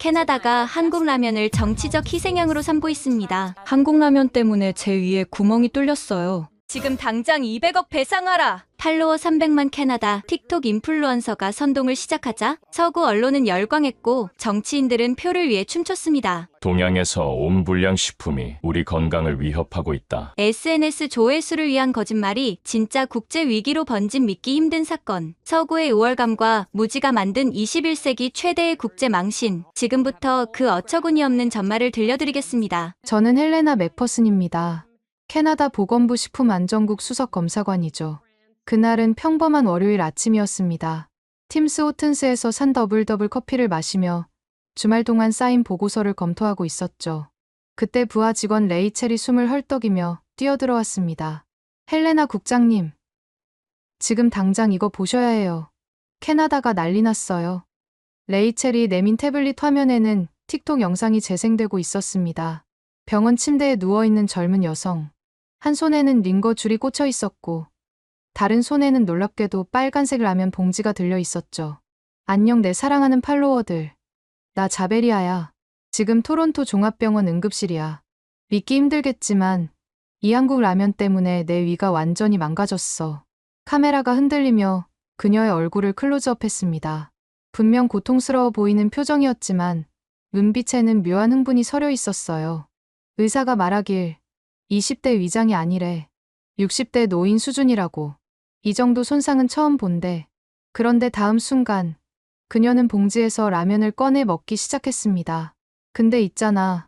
캐나다가 한국 라면을 정치적 희생양으로 삼고 있습니다. 한국 라면 때문에 제 위에 구멍이 뚫렸어요. 지금 당장 200억 배상하라! 팔로워 300만 캐나다 틱톡 인플루언서가 선동을 시작하자 서구 언론은 열광했고 정치인들은 표를 위해 춤췄습니다. 동양에서 온 불량식품이 우리 건강을 위협하고 있다. SNS 조회수를 위한 거짓말이 진짜 국제 위기로 번진 믿기 힘든 사건. 서구의 우월감과 무지가 만든 21세기 최대의 국제 망신. 지금부터 그 어처구니없는 전말을 들려드리겠습니다. 저는 헬레나 맥퍼슨입니다. 캐나다 보건부 식품안전국 수석검사관이죠. 그날은 평범한 월요일 아침이었습니다. 팀스 호튼스에서 산 더블더블 커피를 마시며 주말 동안 쌓인 보고서를 검토하고 있었죠. 그때 부하 직원 레이첼이 숨을 헐떡이며 뛰어들어왔습니다. 헬레나 국장님, 지금 당장 이거 보셔야 해요. 캐나다가 난리 났어요. 레이첼이 내민 태블릿 화면에는 틱톡 영상이 재생되고 있었습니다. 병원 침대에 누워있는 젊은 여성. 한 손에는 링거 줄이 꽂혀 있었고 다른 손에는 놀랍게도 빨간색 라면 봉지가 들려 있었죠. 안녕 내 사랑하는 팔로워들. 나 자베리아야. 지금 토론토 종합병원 응급실이야. 믿기 힘들겠지만 이 한국 라면 때문에 내 위가 완전히 망가졌어. 카메라가 흔들리며 그녀의 얼굴을 클로즈업했습니다. 분명 고통스러워 보이는 표정이었지만 눈빛에는 묘한 흥분이 서려 있었어요. 의사가 말하길 20대 위장이 아니래. 60대 노인 수준이라고. 이 정도 손상은 처음 본대. 그런데 다음 순간 그녀는 봉지에서 라면을 꺼내 먹기 시작했습니다. 근데 있잖아.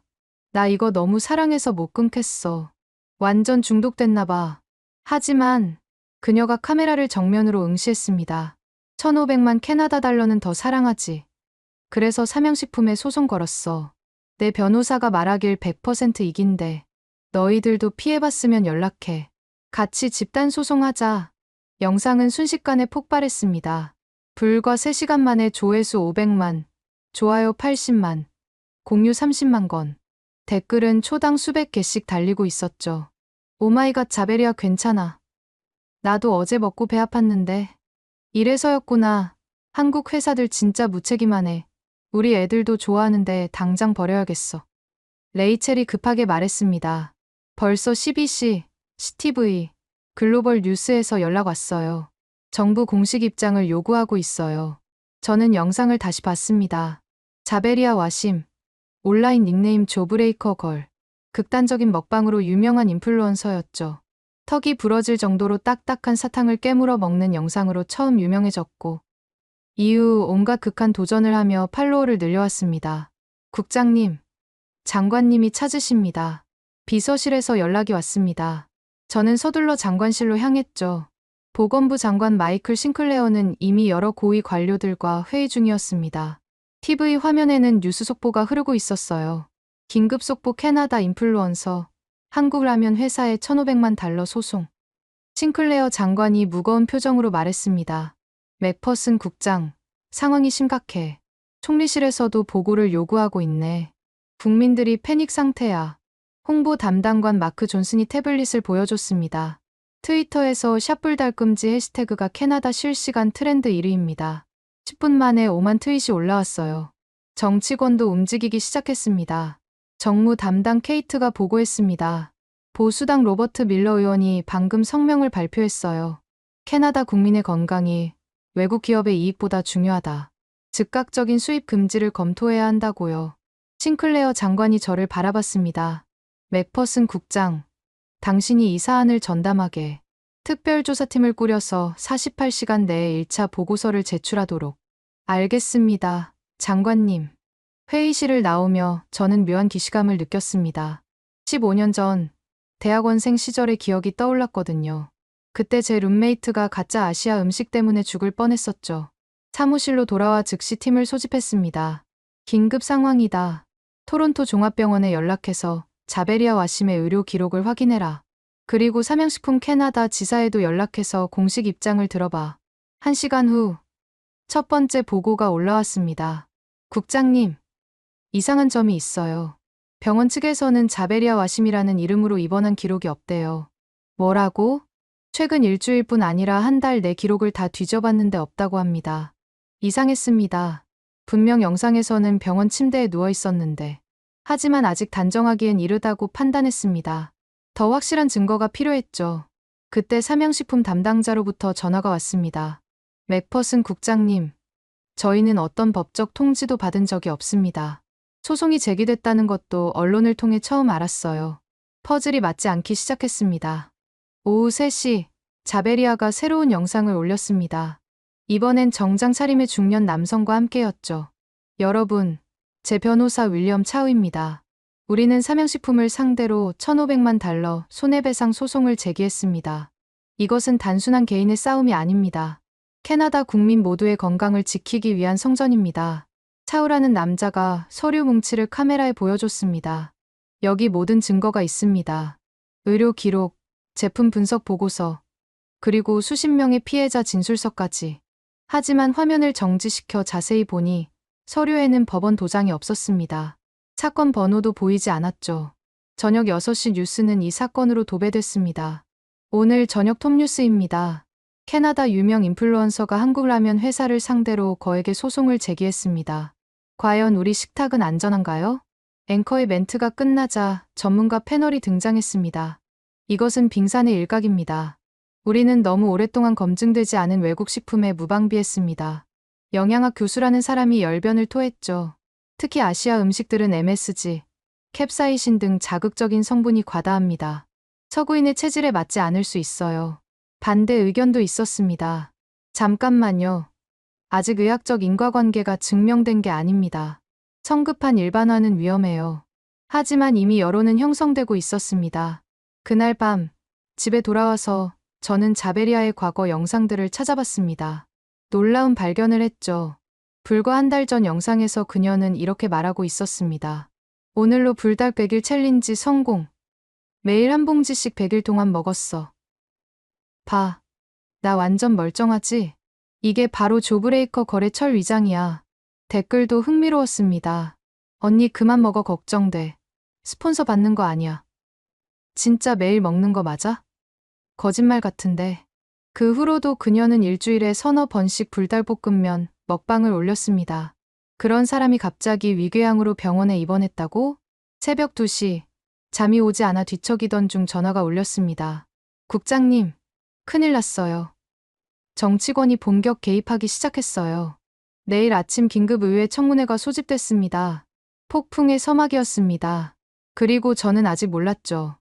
나 이거 너무 사랑해서 못 끊겠어. 완전 중독됐나 봐. 하지만 그녀가 카메라를 정면으로 응시했습니다. 1,500만 캐나다 달러는 더 사랑하지. 그래서 삼양식품에 소송 걸었어. 내 변호사가 말하길 100% 이긴대. 너희들도 피해봤으면 연락해. 같이 집단 소송하자. 영상은 순식간에 폭발했습니다. 불과 3시간 만에 조회수 500만, 좋아요 80만, 공유 30만 건. 댓글은 초당 수백 개씩 달리고 있었죠. 오마이갓 자베리아 괜찮아. 나도 어제 먹고 배 아팠는데. 이래서였구나. 한국 회사들 진짜 무책임하네. 우리 애들도 좋아하는데 당장 버려야겠어. 레이첼이 급하게 말했습니다. 벌써 CBC, CTV, 글로벌 뉴스에서 연락 왔어요. 정부 공식 입장을 요구하고 있어요. 저는 영상을 다시 봤습니다. 자베리아 와심, 온라인 닉네임 조브레이커 걸, 극단적인 먹방으로 유명한 인플루언서였죠. 턱이 부러질 정도로 딱딱한 사탕을 깨물어 먹는 영상으로 처음 유명해졌고 이후 온갖 극한 도전을 하며 팔로워를 늘려왔습니다. 국장님, 장관님이 찾으십니다. 비서실에서 연락이 왔습니다. 저는 서둘러 장관실로 향했죠. 보건부 장관 마이클 싱클레어는 이미 여러 고위 관료들과 회의 중이었습니다. TV 화면에는 뉴스 속보가 흐르고 있었어요. 긴급 속보 캐나다 인플루언서, 한국 라면 회사에 1,500만 달러 소송. 싱클레어 장관이 무거운 표정으로 말했습니다. 맥퍼슨 국장, 상황이 심각해. 총리실에서도 보고를 요구하고 있네. 국민들이 패닉 상태야. 홍보 담당관 마크 존슨이 태블릿을 보여줬습니다. 트위터에서 샷불달금지 해시태그가 캐나다 실시간 트렌드 1위입니다. 10분 만에 5만 트윗이 올라왔어요. 정치권도 움직이기 시작했습니다. 정무 담당 케이트가 보고했습니다. 보수당 로버트 밀러 의원이 방금 성명을 발표했어요. 캐나다 국민의 건강이 외국 기업의 이익보다 중요하다. 즉각적인 수입 금지를 검토해야 한다고요. 싱클레어 장관이 저를 바라봤습니다. 맥퍼슨 국장, 당신이 이 사안을 전담하게 특별조사팀을 꾸려서 48시간 내에 1차 보고서를 제출하도록. 알겠습니다, 장관님. 회의실을 나오며 저는 묘한 기시감을 느꼈습니다. 15년 전 대학원생 시절의 기억이 떠올랐거든요. 그때 제 룸메이트가 가짜 아시아 음식 때문에 죽을 뻔했었죠. 사무실로 돌아와 즉시 팀을 소집했습니다. 긴급 상황이다. 토론토 종합병원에 연락해서 자베리아 와심의 의료 기록을 확인해라. 그리고 삼양식품 캐나다 지사에도 연락해서 공식 입장을 들어봐. 1시간 후 첫 번째 보고가 올라왔습니다. 국장님, 이상한 점이 있어요. 병원 측에서는 자베리아 와심이라는 이름으로 입원한 기록이 없대요. 뭐라고? 최근 일주일뿐 아니라 한 달 내 기록을 다 뒤져봤는데 없다고 합니다. 이상했습니다. 분명 영상에서는 병원 침대에 누워 있었는데. 하지만 아직 단정하기엔 이르다고 판단했습니다. 더 확실한 증거가 필요했죠. 그때 삼양식품 담당자로부터 전화가 왔습니다. 맥퍼슨 국장님, 저희는 어떤 법적 통지도 받은 적이 없습니다. 소송이 제기됐다는 것도 언론을 통해 처음 알았어요. 퍼즐이 맞지 않기 시작했습니다. 오후 3시, 자베리아가 새로운 영상을 올렸습니다. 이번엔 정장 차림의 중년 남성과 함께였죠. 여러분, 제 변호사 윌리엄 차우입니다. 우리는 삼양식품을 상대로 1,500만 달러 손해배상 소송을 제기했습니다. 이것은 단순한 개인의 싸움이 아닙니다. 캐나다 국민 모두의 건강을 지키기 위한 성전입니다. 차우라는 남자가 서류 뭉치를 카메라에 보여줬습니다. 여기 모든 증거가 있습니다. 의료 기록, 제품 분석 보고서, 그리고 수십 명의 피해자 진술서까지. 하지만 화면을 정지시켜 자세히 보니 서류에는 법원 도장이 없었습니다. 사건 번호도 보이지 않았죠. 저녁 6시 뉴스는 이 사건으로 도배됐습니다. 오늘 저녁 톱뉴스입니다. 캐나다 유명 인플루언서가 한국 라면 회사를 상대로 거액의 소송을 제기했습니다. 과연 우리 식탁은 안전한가요? 앵커의 멘트가 끝나자 전문가 패널이 등장했습니다. 이것은 빙산의 일각입니다. 우리는 너무 오랫동안 검증되지 않은 외국 식품에 무방비했습니다. 영양학 교수라는 사람이 열변을 토했죠. 특히 아시아 음식들은 MSG, 캡사이신 등 자극적인 성분이 과다합니다. 서구인의 체질에 맞지 않을 수 있어요. 반대 의견도 있었습니다. 잠깐만요. 아직 의학적 인과관계가 증명된 게 아닙니다. 성급한 일반화는 위험해요. 하지만 이미 여론은 형성되고 있었습니다. 그날 밤, 집에 돌아와서 저는 자베리아의 과거 영상들을 찾아봤습니다. 놀라운 발견을 했죠. 불과 한 달 전 영상에서 그녀는 이렇게 말하고 있었습니다. 오늘로 불닭 100일 챌린지 성공. 매일 한 봉지씩 100일 동안 먹었어. 봐. 나 완전 멀쩡하지? 이게 바로 조브레이커 거래처 위장이야. 댓글도 흥미로웠습니다. 언니 그만 먹어 걱정돼. 스폰서 받는 거 아니야. 진짜 매일 먹는 거 맞아? 거짓말 같은데. 그 후로도 그녀는 일주일에 서너 번씩 불닭볶음면 먹방을 올렸습니다. 그런 사람이 갑자기 위궤양으로 병원에 입원했다고? 새벽 2시, 잠이 오지 않아 뒤척이던 중 전화가 울렸습니다. 국장님, 큰일 났어요. 정치권이 본격 개입하기 시작했어요. 내일 아침 긴급 의회 청문회가 소집됐습니다. 폭풍의 서막이었습니다. 그리고 저는 아직 몰랐죠.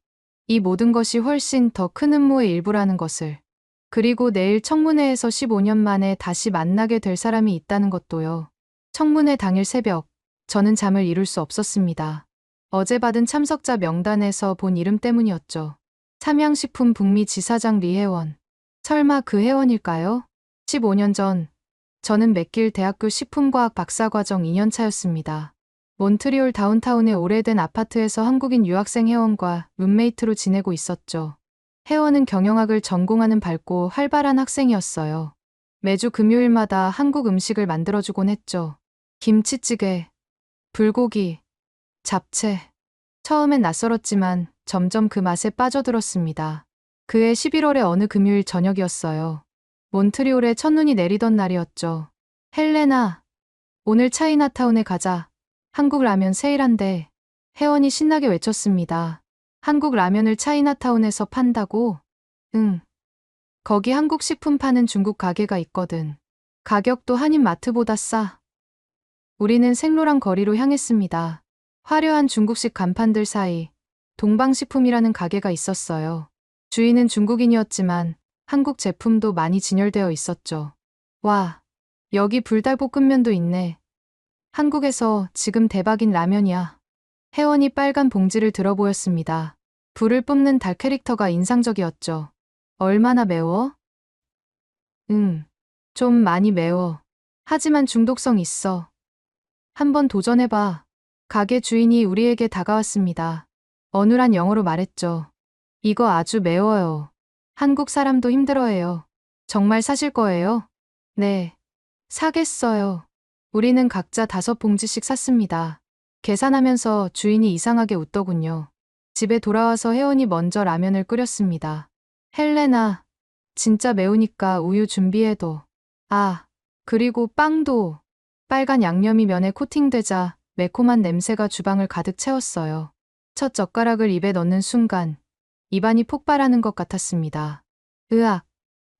이 모든 것이 훨씬 더 큰 음모의 일부라는 것을. 그리고 내일 청문회에서 15년 만에 다시 만나게 될 사람이 있다는 것도요. 청문회 당일 새벽, 저는 잠을 이룰 수 없었습니다. 어제 받은 참석자 명단에서 본 이름 때문이었죠. 삼양식품 북미 지사장 리혜원. 설마 그 혜원일까요? 15년 전, 저는 맥길 대학교 식품과학 박사과정 2년차였습니다. 몬트리올 다운타운의 오래된 아파트에서 한국인 유학생 혜원과 룸메이트로 지내고 있었죠. 혜원은 경영학을 전공하는 밝고 활발한 학생이었어요. 매주 금요일마다 한국 음식을 만들어주곤 했죠. 김치찌개, 불고기, 잡채. 처음엔 낯설었지만 점점 그 맛에 빠져들었습니다. 그해 11월의 어느 금요일 저녁이었어요. 몬트리올에 첫눈이 내리던 날이었죠. 헬레나, 오늘 차이나타운에 가자. 한국 라면 세일한대. 혜원이 신나게 외쳤습니다. 한국 라면을 차이나타운에서 판다고? 응. 거기 한국 식품 파는 중국 가게가 있거든. 가격도 한인마트보다 싸. 우리는 생로랑 거리로 향했습니다. 화려한 중국식 간판들 사이 동방식품이라는 가게가 있었어요. 주인은 중국인이었지만 한국 제품도 많이 진열되어 있었죠. 와, 여기 불닭볶음면도 있네. 한국에서 지금 대박인 라면이야. 혜원이 빨간 봉지를 들어 보였습니다. 불을 뿜는 달 캐릭터가 인상적이었죠. 얼마나 매워? 좀 많이 매워. 하지만 중독성 있어. 한번 도전해봐. 가게 주인이 우리에게 다가왔습니다. 어눌한 영어로 말했죠. 이거 아주 매워요. 한국 사람도 힘들어해요. 정말 사실 거예요? 네. 사겠어요. 우리는 각자 5봉지씩 샀습니다. 계산하면서 주인이 이상하게 웃더군요. 집에 돌아와서 혜원이 먼저 라면을 끓였습니다. 헬레나, 진짜 매우니까 우유 준비해둬. 아, 그리고 빵도. 빨간 양념이 면에 코팅되자 매콤한 냄새가 주방을 가득 채웠어요. 첫 젓가락을 입에 넣는 순간 입안이 폭발하는 것 같았습니다. 으악,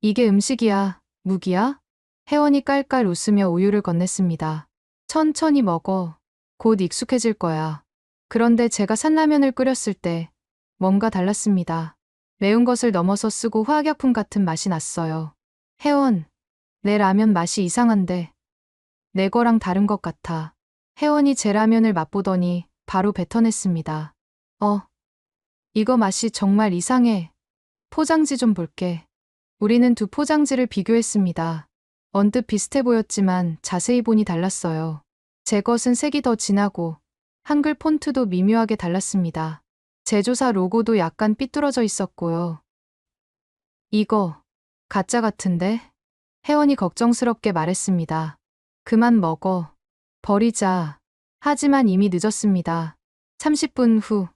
이게 음식이야, 무기야? 혜원이 깔깔 웃으며 우유를 건넸습니다. 천천히 먹어. 곧 익숙해질 거야. 그런데 제가 산라면을 끓였을 때 뭔가 달랐습니다. 매운 것을 넘어서 쓰고 화학약품 같은 맛이 났어요. 혜원, 내 라면 맛이 이상한데. 내 거랑 다른 것 같아. 혜원이 제 라면을 맛보더니 바로 뱉어냈습니다. 이거 맛이 정말 이상해. 포장지 좀 볼게. 우리는 두 포장지를 비교했습니다. 언뜻 비슷해 보였지만 자세히 보니 달랐어요. 제 것은 색이 더 진하고 한글 폰트도 미묘하게 달랐습니다. 제조사 로고도 약간 삐뚤어져 있었고요. 이거 가짜 같은데? 혜원이 걱정스럽게 말했습니다. 그만 먹어. 버리자. 하지만 이미 늦었습니다. 30분 후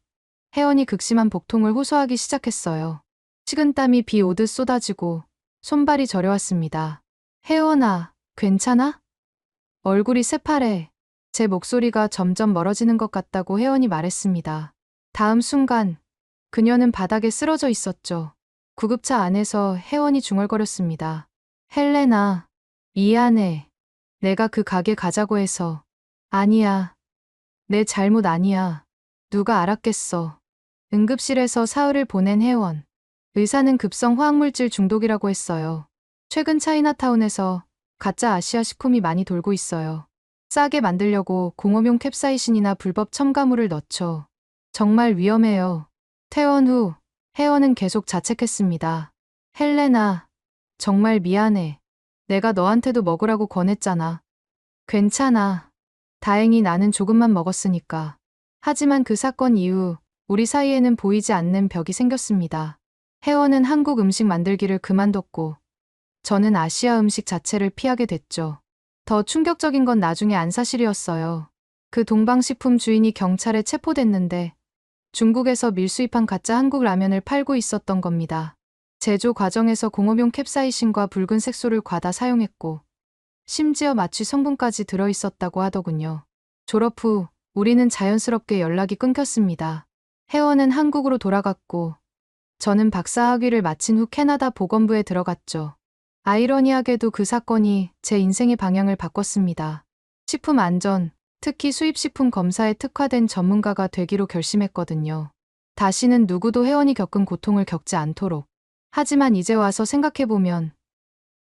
혜원이 극심한 복통을 호소하기 시작했어요. 식은땀이 비 오듯 쏟아지고 손발이 저려왔습니다. 혜원아, 괜찮아? 얼굴이 새파래. 제 목소리가 점점 멀어지는 것 같다고 혜원이 말했습니다. 다음 순간 그녀는 바닥에 쓰러져 있었죠. 구급차 안에서 혜원이 중얼거렸습니다. 헬레나, 미안해. 내가 그 가게 가자고 해서. 아니야. 내 잘못 아니야. 누가 알았겠어. 응급실에서 사흘을 보낸 혜원. 의사는 급성 화학물질 중독이라고 했어요. 최근 차이나타운에서 가짜 아시아 식품이 많이 돌고 있어요. 싸게 만들려고 공업용 캡사이신이나 불법 첨가물을 넣죠. 정말 위험해요. 퇴원 후 혜원은 계속 자책했습니다. 헬레나, 정말 미안해. 내가 너한테도 먹으라고 권했잖아. 괜찮아. 다행히 나는 조금만 먹었으니까. 하지만 그 사건 이후 우리 사이에는 보이지 않는 벽이 생겼습니다. 혜원은 한국 음식 만들기를 그만뒀고 저는 아시아 음식 자체를 피하게 됐죠. 더 충격적인 건 나중에 안사실이었어요. 그 동방식품 주인이 경찰에 체포됐는데 중국에서 밀수입한 가짜 한국 라면을 팔고 있었던 겁니다. 제조 과정에서 공업용 캡사이신과 붉은 색소를 과다 사용했고 심지어 마취 성분까지 들어있었다고 하더군요. 졸업 후 우리는 자연스럽게 연락이 끊겼습니다. 혜원은 한국으로 돌아갔고 저는 박사학위를 마친 후 캐나다 보건부에 들어갔죠. 아이러니하게도 그 사건이 제 인생의 방향을 바꿨습니다. 식품 안전, 특히 수입식품 검사에 특화된 전문가가 되기로 결심했거든요. 다시는 누구도 혜원이 겪은 고통을 겪지 않도록. 하지만 이제 와서 생각해보면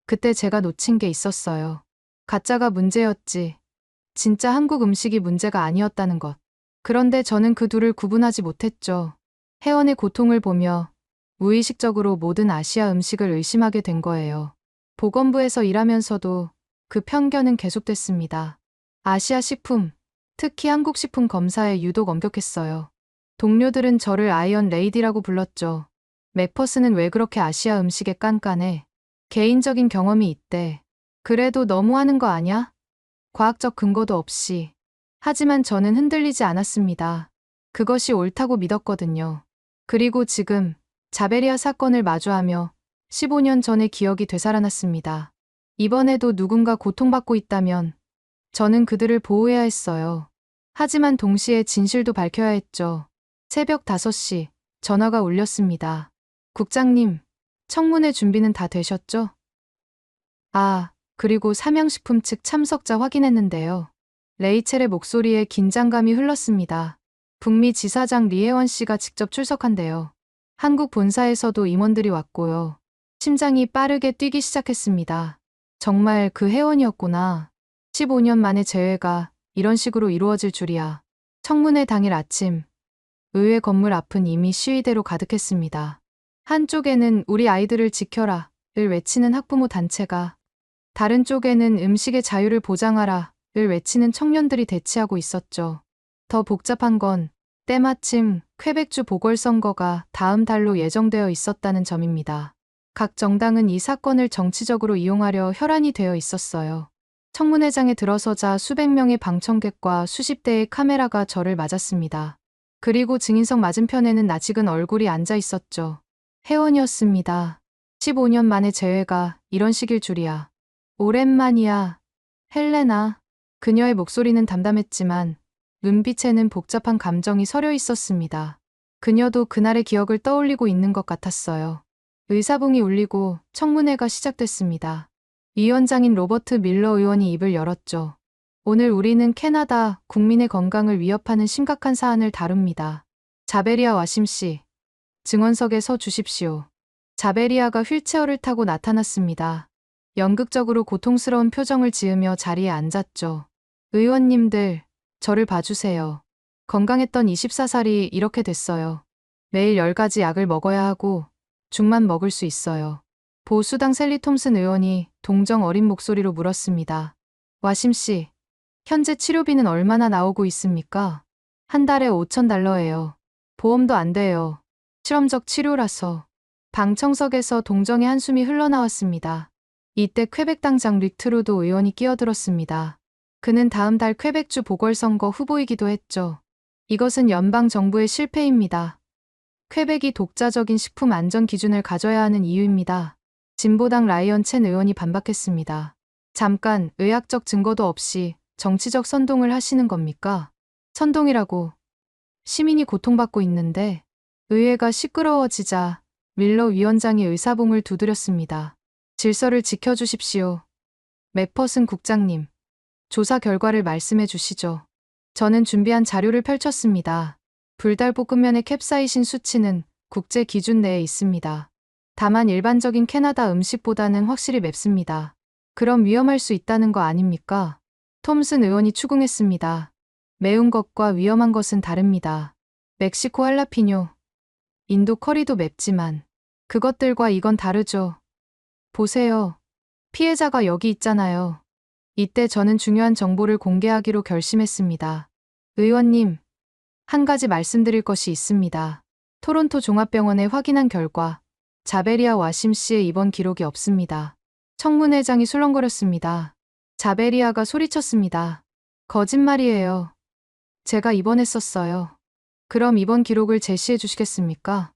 그때 제가 놓친 게 있었어요. 가짜가 문제였지. 진짜 한국 음식이 문제가 아니었다는 것. 그런데 저는 그 둘을 구분하지 못했죠. 혜원의 고통을 보며 무의식적으로 모든 아시아 음식을 의심하게 된 거예요. 보건부에서 일하면서도 그 편견은 계속됐습니다. 아시아 식품, 특히 한국 식품 검사에 유독 엄격했어요. 동료들은 저를 아이언 레이디라고 불렀죠. 맥퍼스는 왜 그렇게 아시아 음식에 깐깐해? 개인적인 경험이 있대. 그래도 너무하는 거 아냐? 과학적 근거도 없이. 하지만 저는 흔들리지 않았습니다. 그것이 옳다고 믿었거든요. 그리고 지금 자베리아 사건을 마주하며 15년 전의 기억이 되살아났습니다. 이번에도 누군가 고통받고 있다면 저는 그들을 보호해야 했어요. 하지만 동시에 진실도 밝혀야 했죠. 새벽 5시 전화가 울렸습니다. 국장님, 청문회 준비는 다 되셨죠? 그리고 삼양식품 측 참석자 확인했는데요. 레이첼의 목소리에 긴장감이 흘렀습니다. 북미 지사장 리혜원 씨가 직접 출석한대요. 한국 본사에서도 임원들이 왔고요. 심장이 빠르게 뛰기 시작했습니다. 정말 그 혜원이었구나. 15년 만의 재회가 이런 식으로 이루어질 줄이야. 청문회 당일 아침, 의회 건물 앞은 이미 시위대로 가득했습니다. 한쪽에는 우리 아이들을 지켜라를 외치는 학부모 단체가, 다른 쪽에는 음식의 자유를 보장하라를 외치는 청년들이 대치하고 있었죠. 더 복잡한 건 때마침 퀘벡주 보궐선거가 다음 달로 예정되어 있었다는 점입니다. 각 정당은 이 사건을 정치적으로 이용하려 혈안이 되어 있었어요. 청문회장에 들어서자 수백 명의 방청객과 수십 대의 카메라가 저를 맞았습니다. 그리고 증인석 맞은편에는 낯익은 얼굴이 앉아 있었죠. 혜원이었습니다. 15년 만의 재회가 이런 식일 줄이야. 오랜만이야. 헬레나. 그녀의 목소리는 담담했지만 눈빛에는 복잡한 감정이 서려 있었습니다. 그녀도 그날의 기억을 떠올리고 있는 것 같았어요. 의사봉이 울리고 청문회가 시작됐습니다. 위원장인 로버트 밀러 의원이 입을 열었죠. 오늘 우리는 캐나다 국민의 건강을 위협하는 심각한 사안을 다룹니다. 자베리아 와심 씨, 증언석에 서 주십시오. 자베리아가 휠체어를 타고 나타났습니다. 연극적으로 고통스러운 표정을 지으며 자리에 앉았죠. 의원님들, 저를 봐주세요. 건강했던 24살이 이렇게 됐어요. 매일 10가지 약을 먹어야 하고 죽만 먹을 수 있어요. 보수당 셀리 톰슨 의원이 동정 어린 목소리로 물었습니다. 와심 씨, 현재 치료비는 얼마나 나오고 있습니까? 한 달에 $5,000예요. 보험도 안 돼요. 실험적 치료라서. 방청석에서 동정의 한숨이 흘러나왔습니다. 이때 퀘벡당장 릭 트루도 의원이 끼어들었습니다. 그는 다음 달 퀘벡주 보궐선거 후보이기도 했죠. 이것은 연방 정부의 실패입니다. 퀘벡이 독자적인 식품 안전 기준을 가져야 하는 이유입니다. 진보당 라이언 첸 의원이 반박했습니다. 잠깐, 의학적 증거도 없이 정치적 선동을 하시는 겁니까? 선동이라고. 시민이 고통받고 있는데. 의회가 시끄러워지자 밀러 위원장이 의사봉을 두드렸습니다. 질서를 지켜주십시오. 맥퍼슨 국장님, 조사 결과를 말씀해 주시죠. 저는 준비한 자료를 펼쳤습니다. 불달볶음면의 캡사이신 수치는 국제 기준 내에 있습니다. 다만 일반적인 캐나다 음식보다는 확실히 맵습니다. 그럼 위험할 수 있다는 거 아닙니까? 톰슨 의원이 추궁했습니다. 매운 것과 위험한 것은 다릅니다. 멕시코 할라피뇨, 인도 커리도 맵지만 그것들과 이건 다르죠. 보세요. 피해자가 여기 있잖아요. 이때 저는 중요한 정보를 공개하기로 결심했습니다. 의원님, 한 가지 말씀드릴 것이 있습니다. 토론토 종합병원에 확인한 결과 자베리아 와심 씨의 입원 기록이 없습니다. 청문회장이 술렁거렸습니다. 자베리아가 소리쳤습니다. 거짓말이에요. 제가 입원했었어요. 그럼 입원 기록을 제시해 주시겠습니까?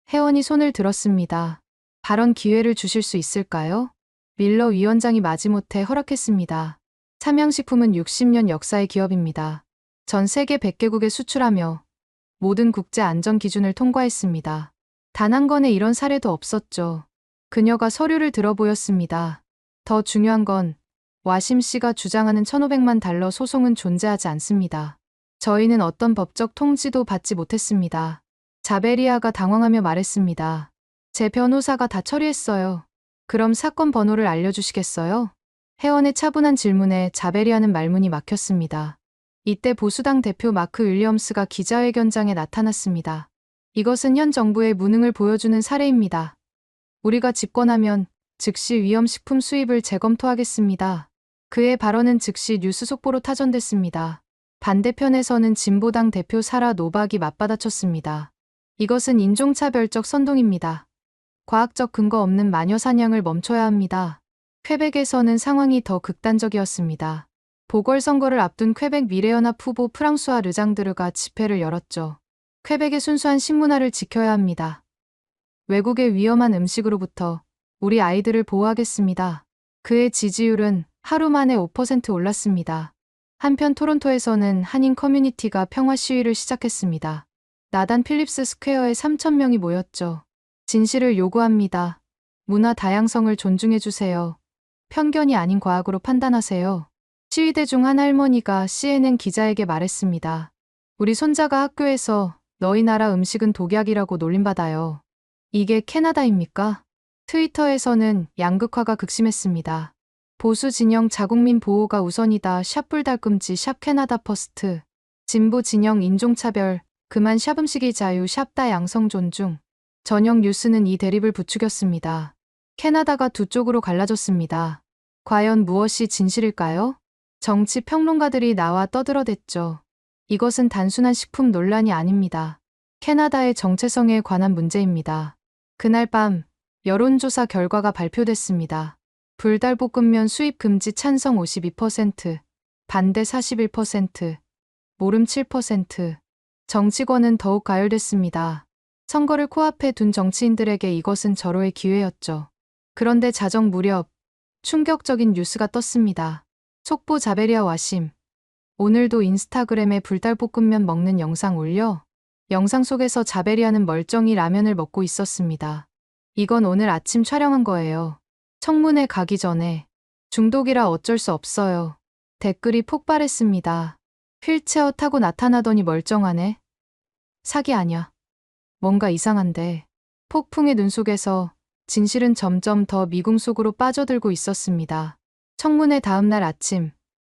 회원이 손을 들었습니다. 발언 기회를 주실 수 있을까요? 밀러 위원장이 마지못해 허락했습니다. 삼양식품은 60년 역사의 기업입니다. 전 세계 100개국에 수출하며 모든 국제 안전 기준을 통과했습니다. 단 한 건의 이런 사례도 없었죠. 그녀가 서류를 들어 보였습니다. 더 중요한 건 와심 씨가 주장하는 $1,500만 소송은 존재하지 않습니다. 저희는 어떤 법적 통지도 받지 못했습니다. 자베리아가 당황하며 말했습니다. 제 변호사가 다 처리했어요. 그럼 사건 번호를 알려주시겠어요? 회원의 차분한 질문에 자베리아는 말문이 막혔습니다. 이때 보수당 대표 마크 윌리엄스가 기자회견장에 나타났습니다. 이것은 현 정부의 무능을 보여주는 사례입니다. 우리가 집권하면 즉시 위험식품 수입을 재검토하겠습니다. 그의 발언은 즉시 뉴스 속보로 타전됐습니다. 반대편에서는 진보당 대표 사라 노박이 맞받아쳤습니다. 이것은 인종차별적 선동입니다. 과학적 근거 없는 마녀 사냥을 멈춰야 합니다. 퀘벡에서는 상황이 더 극단적이었습니다. 보궐선거를 앞둔 퀘벡 미래연합 후보 프랑수아 르장드르가 집회를 열었죠. 퀘벡의 순수한 식문화를 지켜야 합니다. 외국의 위험한 음식으로부터 우리 아이들을 보호하겠습니다. 그의 지지율은 하루 만에 5% 올랐습니다. 한편 토론토에서는 한인 커뮤니티가 평화 시위를 시작했습니다. 나단 필립스 스퀘어에 3,000명이 모였죠. 진실을 요구합니다. 문화 다양성을 존중해주세요. 편견이 아닌 과학으로 판단하세요. 시위대 중 한 할머니가 CNN 기자에게 말했습니다. 우리 손자가 학교에서 너희 나라 음식은 독약이라고 놀림받아요. 이게 캐나다입니까? 트위터에서는 양극화가 극심했습니다. 보수 진영 자국민 보호가 우선이다. 샵 불달금지 샵 캐나다 퍼스트. 진보 진영 인종차별 그만 샵 음식이 자유 샵 다 양성 존중. 전형 뉴스는 이 대립을 부추겼습니다. 캐나다가 두 쪽으로 갈라졌습니다. 과연 무엇이 진실일까요? 정치 평론가들이 나와 떠들어댔죠. 이것은 단순한 식품 논란이 아닙니다. 캐나다의 정체성에 관한 문제입니다. 그날 밤 여론조사 결과가 발표됐습니다. 불달볶음면 수입 금지 찬성 52%, 반대 41%, 모름 7%. 정치권은 더욱 가열됐습니다. 선거를 코앞에 둔 정치인들에게 이것은 절호의 기회였죠. 그런데 자정 무렵 충격적인 뉴스가 떴습니다. 속보 자베리아 와심, 오늘도 인스타그램에 불달볶음면 먹는 영상 올려? 영상 속에서 자베리아는 멀쩡히 라면을 먹고 있었습니다. 이건 오늘 아침 촬영한 거예요. 청문회 가기 전에. 중독이라 어쩔 수 없어요. 댓글이 폭발했습니다. 휠체어 타고 나타나더니 멀쩡하네. 사기 아냐. 뭔가 이상한데. 폭풍의 눈 속에서 진실은 점점 더 미궁 속으로 빠져들고 있었습니다. 청문회 다음 날 아침,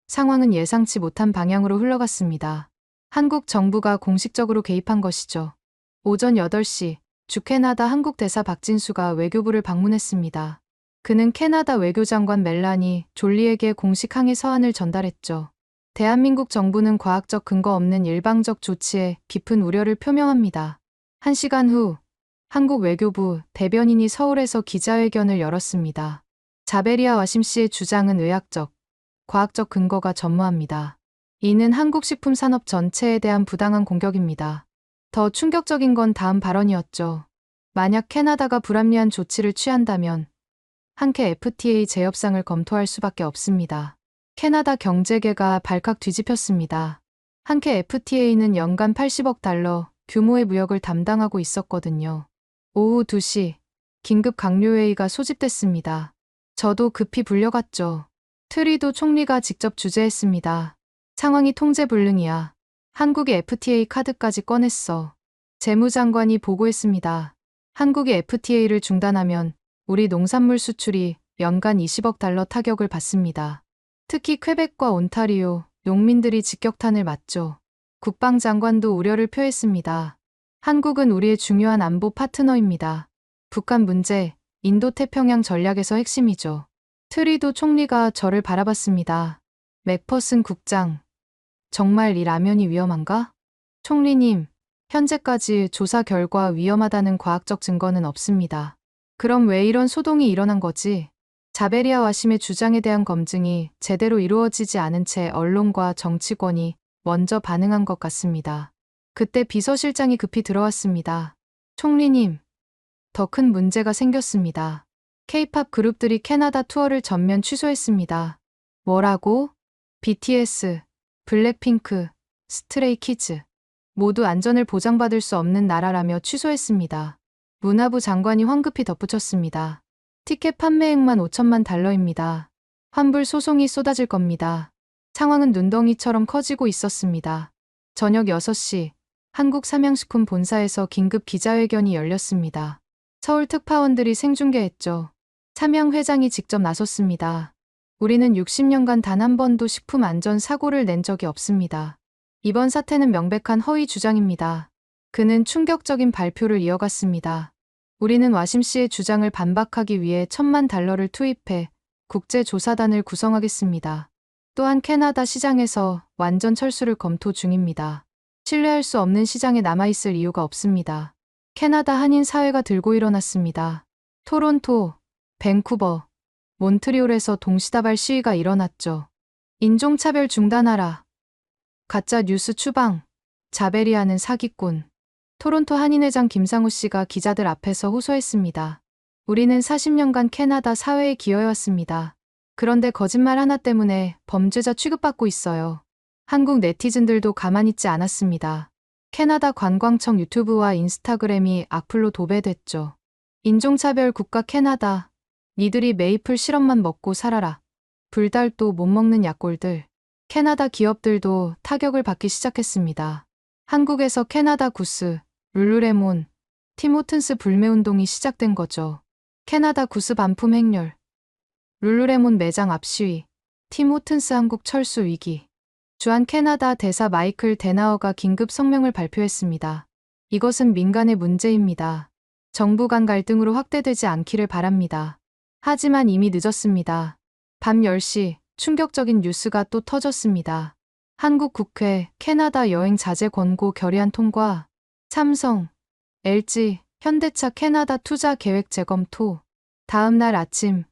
상황은 예상치 못한 방향으로 흘러갔습니다. 한국 정부가 공식적으로 개입한 것이죠. 오전 8시, 주 캐나다 한국 대사 박진수가 외교부를 방문했습니다. 그는 캐나다 외교장관 멜라니 졸리에게 공식 항의 서한을 전달했죠. 대한민국 정부는 과학적 근거 없는 일방적 조치에 깊은 우려를 표명합니다. 1시간 후, 한국 외교부 대변인이 서울에서 기자회견을 열었습니다. 자베리아 와심 씨의 주장은 의학적, 과학적 근거가 전무합니다. 이는 한국 식품 산업 전체에 대한 부당한 공격입니다. 더 충격적인 건 다음 발언이었죠. 만약 캐나다가 불합리한 조치를 취한다면 한캐 FTA 재협상을 검토할 수밖에 없습니다. 캐나다 경제계가 발칵 뒤집혔습니다. 한캐 FTA는 연간 80억 달러 규모의 무역을 담당하고 있었거든요. 오후 2시 긴급 강요회의가 소집됐습니다. 저도 급히 불려갔죠. 트리도 총리가 직접 주재했습니다. 상황이 통제불능이야. 한국이 FTA 카드까지 꺼냈어. 재무장관이 보고했습니다. 한국이 FTA를 중단하면 우리 농산물 수출이 연간 20억 달러 타격을 받습니다. 특히 퀘벡과 온타리오, 농민들이 직격탄을 맞죠. 국방장관도 우려를 표했습니다. 한국은 우리의 중요한 안보 파트너입니다. 북한 문제, 인도태평양 전략에서 핵심이죠. 트리도 총리가 저를 바라봤습니다. 맥퍼슨 국장, 정말 이 라면이 위험한가? 총리님, 현재까지 조사 결과 위험하다는 과학적 증거는 없습니다. 그럼 왜 이런 소동이 일어난 거지? 자베리아 와심의 주장에 대한 검증이 제대로 이루어지지 않은 채 언론과 정치권이 먼저 반응한 것 같습니다. 그때 비서실장이 급히 들어왔습니다. 총리님, 더 큰 문제가 생겼습니다. K-팝 그룹들이 캐나다 투어를 전면 취소했습니다. 뭐라고? BTS, 블랙핑크, 스트레이키즈 모두 안전을 보장받을 수 없는 나라라며 취소했습니다. 문화부 장관이 황급히 덧붙였습니다. 티켓 판매액만 5천만 달러입니다. 환불 소송이 쏟아질 겁니다. 상황은 눈덩이처럼 커지고 있었습니다. 저녁 6시 한국 삼양식품 본사에서 긴급 기자회견이 열렸습니다. 서울 특파원들이 생중계했죠. 삼양 회장이 직접 나섰습니다. 우리는 60년간 단 한 번도 식품 안전 사고를 낸 적이 없습니다. 이번 사태는 명백한 허위 주장입니다. 그는 충격적인 발표를 이어갔습니다. 우리는 와심 씨의 주장을 반박하기 위해 1,000만 달러를 투입해 국제조사단을 구성하겠습니다. 또한 캐나다 시장에서 완전 철수를 검토 중입니다. 신뢰할 수 없는 시장에 남아있을 이유가 없습니다. 캐나다 한인 사회가 들고 일어났습니다. 토론토, 밴쿠버, 몬트리올에서 동시다발 시위가 일어났죠. 인종차별 중단하라. 가짜 뉴스 추방. 자베리아는 사기꾼. 토론토 한인회장 김상우 씨가 기자들 앞에서 호소했습니다. 우리는 40년간 캐나다 사회에 기여해왔습니다. 그런데 거짓말 하나 때문에 범죄자 취급받고 있어요. 한국 네티즌들도 가만히 있지 않았습니다. 캐나다 관광청 유튜브와 인스타그램이 악플로 도배됐죠. 인종차별 국가 캐나다. 니들이 메이플 시럽만 먹고 살아라. 불달도 못 먹는 약골들. 캐나다 기업들도 타격을 받기 시작했습니다. 한국에서 캐나다 구스, 룰루레몬, 팀호튼스 불매운동이 시작된 거죠. 캐나다 구스 반품 행렬, 룰루레몬 매장 앞 시위, 팀호튼스 한국 철수 위기. 주한 캐나다 대사 마이클 데나어가 긴급 성명을 발표했습니다. 이것은 민간의 문제입니다. 정부 간 갈등으로 확대되지 않기를 바랍니다. 하지만 이미 늦었습니다. 밤 10시 충격적인 뉴스가 또 터졌습니다. 한국 국회 캐나다 여행 자제 권고 결의안 통과. 삼성, LG, 현대차 캐나다 투자 계획 재검토. 다음 날 아침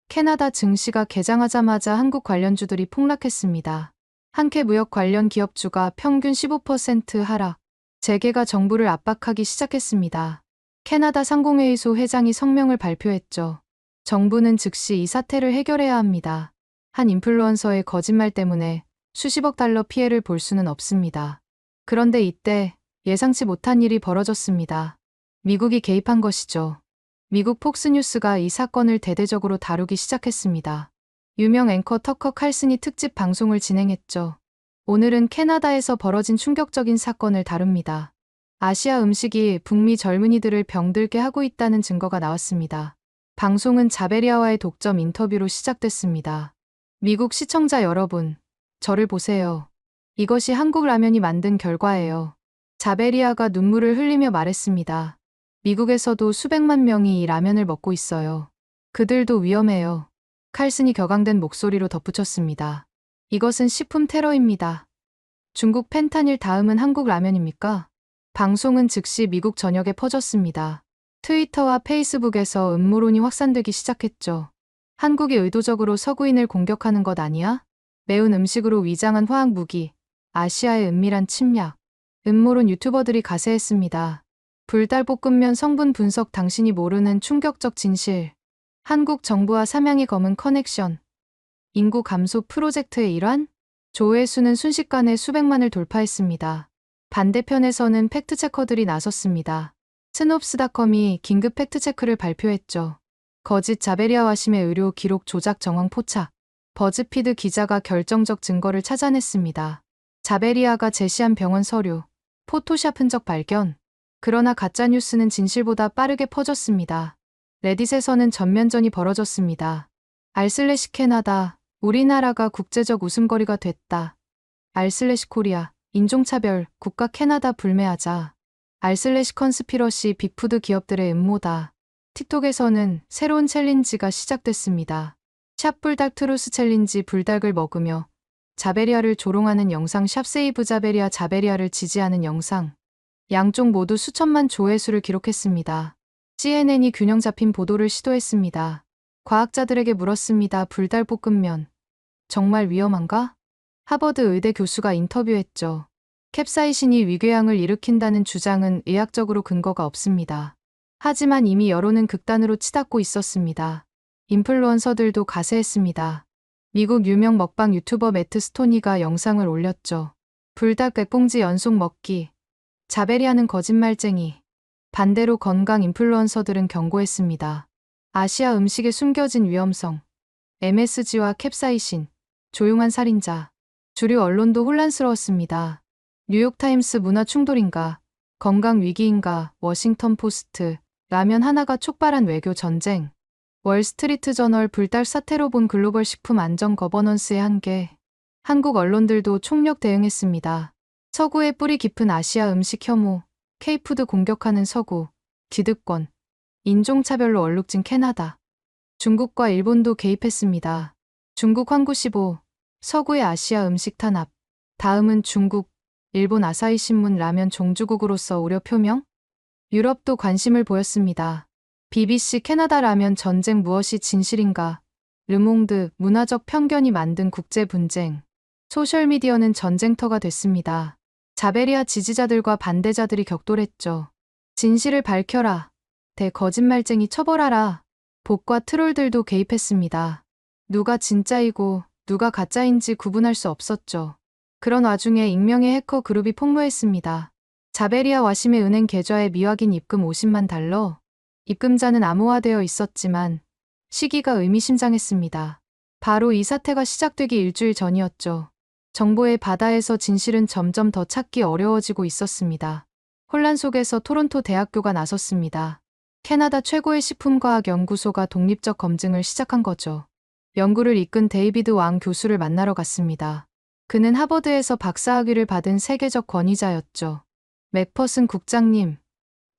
캐나다 증시가 개장하자마자 한국 관련주들이 폭락했습니다. 한캐 무역 관련 기업주가 평균 15% 하락. 재계가 정부를 압박하기 시작했습니다. 캐나다 상공회의소 회장이 성명을 발표했죠. 정부는 즉시 이 사태를 해결해야 합니다. 한 인플루언서의 거짓말 때문에 수십억 달러 피해를 볼 수는 없습니다. 그런데 이때 예상치 못한 일이 벌어졌습니다. 미국이 개입한 것이죠. 미국 폭스뉴스가 이 사건을 대대적으로 다루기 시작했습니다. 유명 앵커 터커 칼슨이 특집 방송을 진행했죠. 오늘은 캐나다에서 벌어진 충격적인 사건을 다룹니다. 아시아 음식이 북미 젊은이들을 병들게 하고 있다는 증거가 나왔습니다. 방송은 자베리아와의 독점 인터뷰로 시작됐습니다. 미국 시청자 여러분, 저를 보세요. 이것이 한국 라면이 만든 결과예요. 자베리아가 눈물을 흘리며 말했습니다. 미국에서도 수백만 명이 이 라면을 먹고 있어요. 그들도 위험해요. 칼슨이 격앙된 목소리로 덧붙였습니다. 이것은 식품 테러입니다. 중국 펜타닐 다음은 한국 라면입니까? 방송은 즉시 미국 전역에 퍼졌습니다. 트위터와 페이스북에서 음모론이 확산되기 시작했죠. 한국이 의도적으로 서구인을 공격하는 것 아니야? 매운 음식으로 위장한 화학 무기, 아시아의 은밀한 침략. 음모론 유튜버들이 가세했습니다. 불달볶음면 성분 분석 당신이 모르는 충격적 진실. 한국 정부와 삼양이 검은 커넥션. 인구 감소 프로젝트의 일환? 조회수는 순식간에 수백만을 돌파했습니다. 반대편에서는 팩트체커들이 나섰습니다. 스놉스닷컴이 긴급 팩트체크를 발표했죠. 거짓 자베리아 와심의 의료 기록 조작 정황 포착. 버즈피드 기자가 결정적 증거를 찾아냈습니다. 자베리아가 제시한 병원 서류, 포토샵 흔적 발견. 그러나 가짜뉴스는 진실보다 빠르게 퍼졌습니다. 레딧에서는 전면전이 벌어졌습니다. r/ 캐나다, 우리나라가 국제적 웃음거리가 됐다. r/ 코리아, 인종차별, 국가 캐나다 불매하자. r/ 컨스피러시 빅푸드 기업들의 음모다. 틱톡에서는 새로운 챌린지가 시작됐습니다. 샵 불닭 트루스 챌린지 불닭을 먹으며 자베리아를 조롱하는 영상 샵 세이브 자베리아 자베리아를 지지하는 영상. 양쪽 모두 수천만 조회수를 기록했습니다. CNN이 균형 잡힌 보도를 시도했습니다. 과학자들에게 물었습니다. 불달볶음면. 정말 위험한가? 하버드 의대 교수가 인터뷰했죠. 캡사이신이 위궤양을 일으킨다는 주장은 의학적으로 근거가 없습니다. 하지만 이미 여론은 극단으로 치닫고 있었습니다. 인플루언서들도 가세했습니다. 미국 유명 먹방 유튜버 매트 스토니가 영상을 올렸죠. 불닭 100봉지 연속 먹기. 자베리아는 거짓말쟁이. 반대로 건강 인플루언서들은 경고했습니다. 아시아 음식에 숨겨진 위험성. MSG와 캡사이신. 조용한 살인자. 주류 언론도 혼란스러웠습니다. 뉴욕타임스 문화 충돌인가? 건강 위기인가? 워싱턴 포스트. 라면 하나가 촉발한 외교 전쟁. 월스트리트 저널 불닭 사태로 본 글로벌 식품 안전 거버넌스의 한계. 한국 언론들도 총력 대응했습니다. 서구의 뿌리 깊은 아시아 음식 혐오, K푸드 공격하는 서구, 기득권, 인종차별로 얼룩진 캐나다. 중국과 일본도 개입했습니다. 중국 환구15, 서구의 아시아 음식 탄압. 다음은 중국, 일본 아사히 신문 라면 종주국으로서 우려 표명? 유럽도 관심을 보였습니다. BBC 캐나다 라면 전쟁 무엇이 진실인가? 르몽드 문화적 편견이 만든 국제 분쟁. 소셜미디어는 전쟁터가 됐습니다. 자베리아 지지자들과 반대자들이 격돌했죠. 진실을 밝혀라. 대거짓말쟁이 처벌하라. 봇과 트롤들도 개입했습니다. 누가 진짜이고 누가 가짜인지 구분할 수 없었죠. 그런 와중에 익명의 해커 그룹이 폭로했습니다. 자베리아 와심의 은행 계좌에 미확인 입금 50만 달러. 입금자는 암호화되어 있었지만 시기가 의미심장했습니다. 바로 이 사태가 시작되기 일주일 전이었죠. 정보의 바다에서 진실은 점점 더 찾기 어려워지고 있었습니다. 혼란 속에서 토론토 대학교가 나섰습니다. 캐나다 최고의 식품과학연구소가 독립적 검증을 시작한 거죠. 연구를 이끈 데이비드 왕 교수를 만나러 갔습니다. 그는 하버드에서 박사학위를 받은 세계적 권위자였죠. 맥퍼슨 국장님,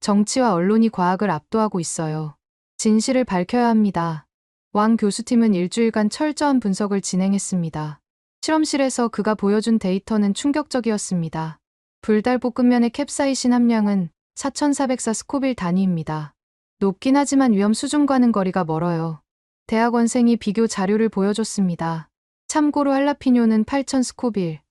정치와 언론이 과학을 압도하고 있어요. 진실을 밝혀야 합니다. 왕 교수팀은 일주일간 철저한 분석을 진행했습니다. 실험실에서 그가 보여준 데이터는 충격적이었습니다. 불달볶음면의 캡사이신 함량은 4404 스코빌 단위입니다. 높긴 하지만 위험 수준과는 거리가 멀어요. 대학원생이 비교 자료를 보여줬습니다. 참고로 할라피뇨는 8000 스코빌,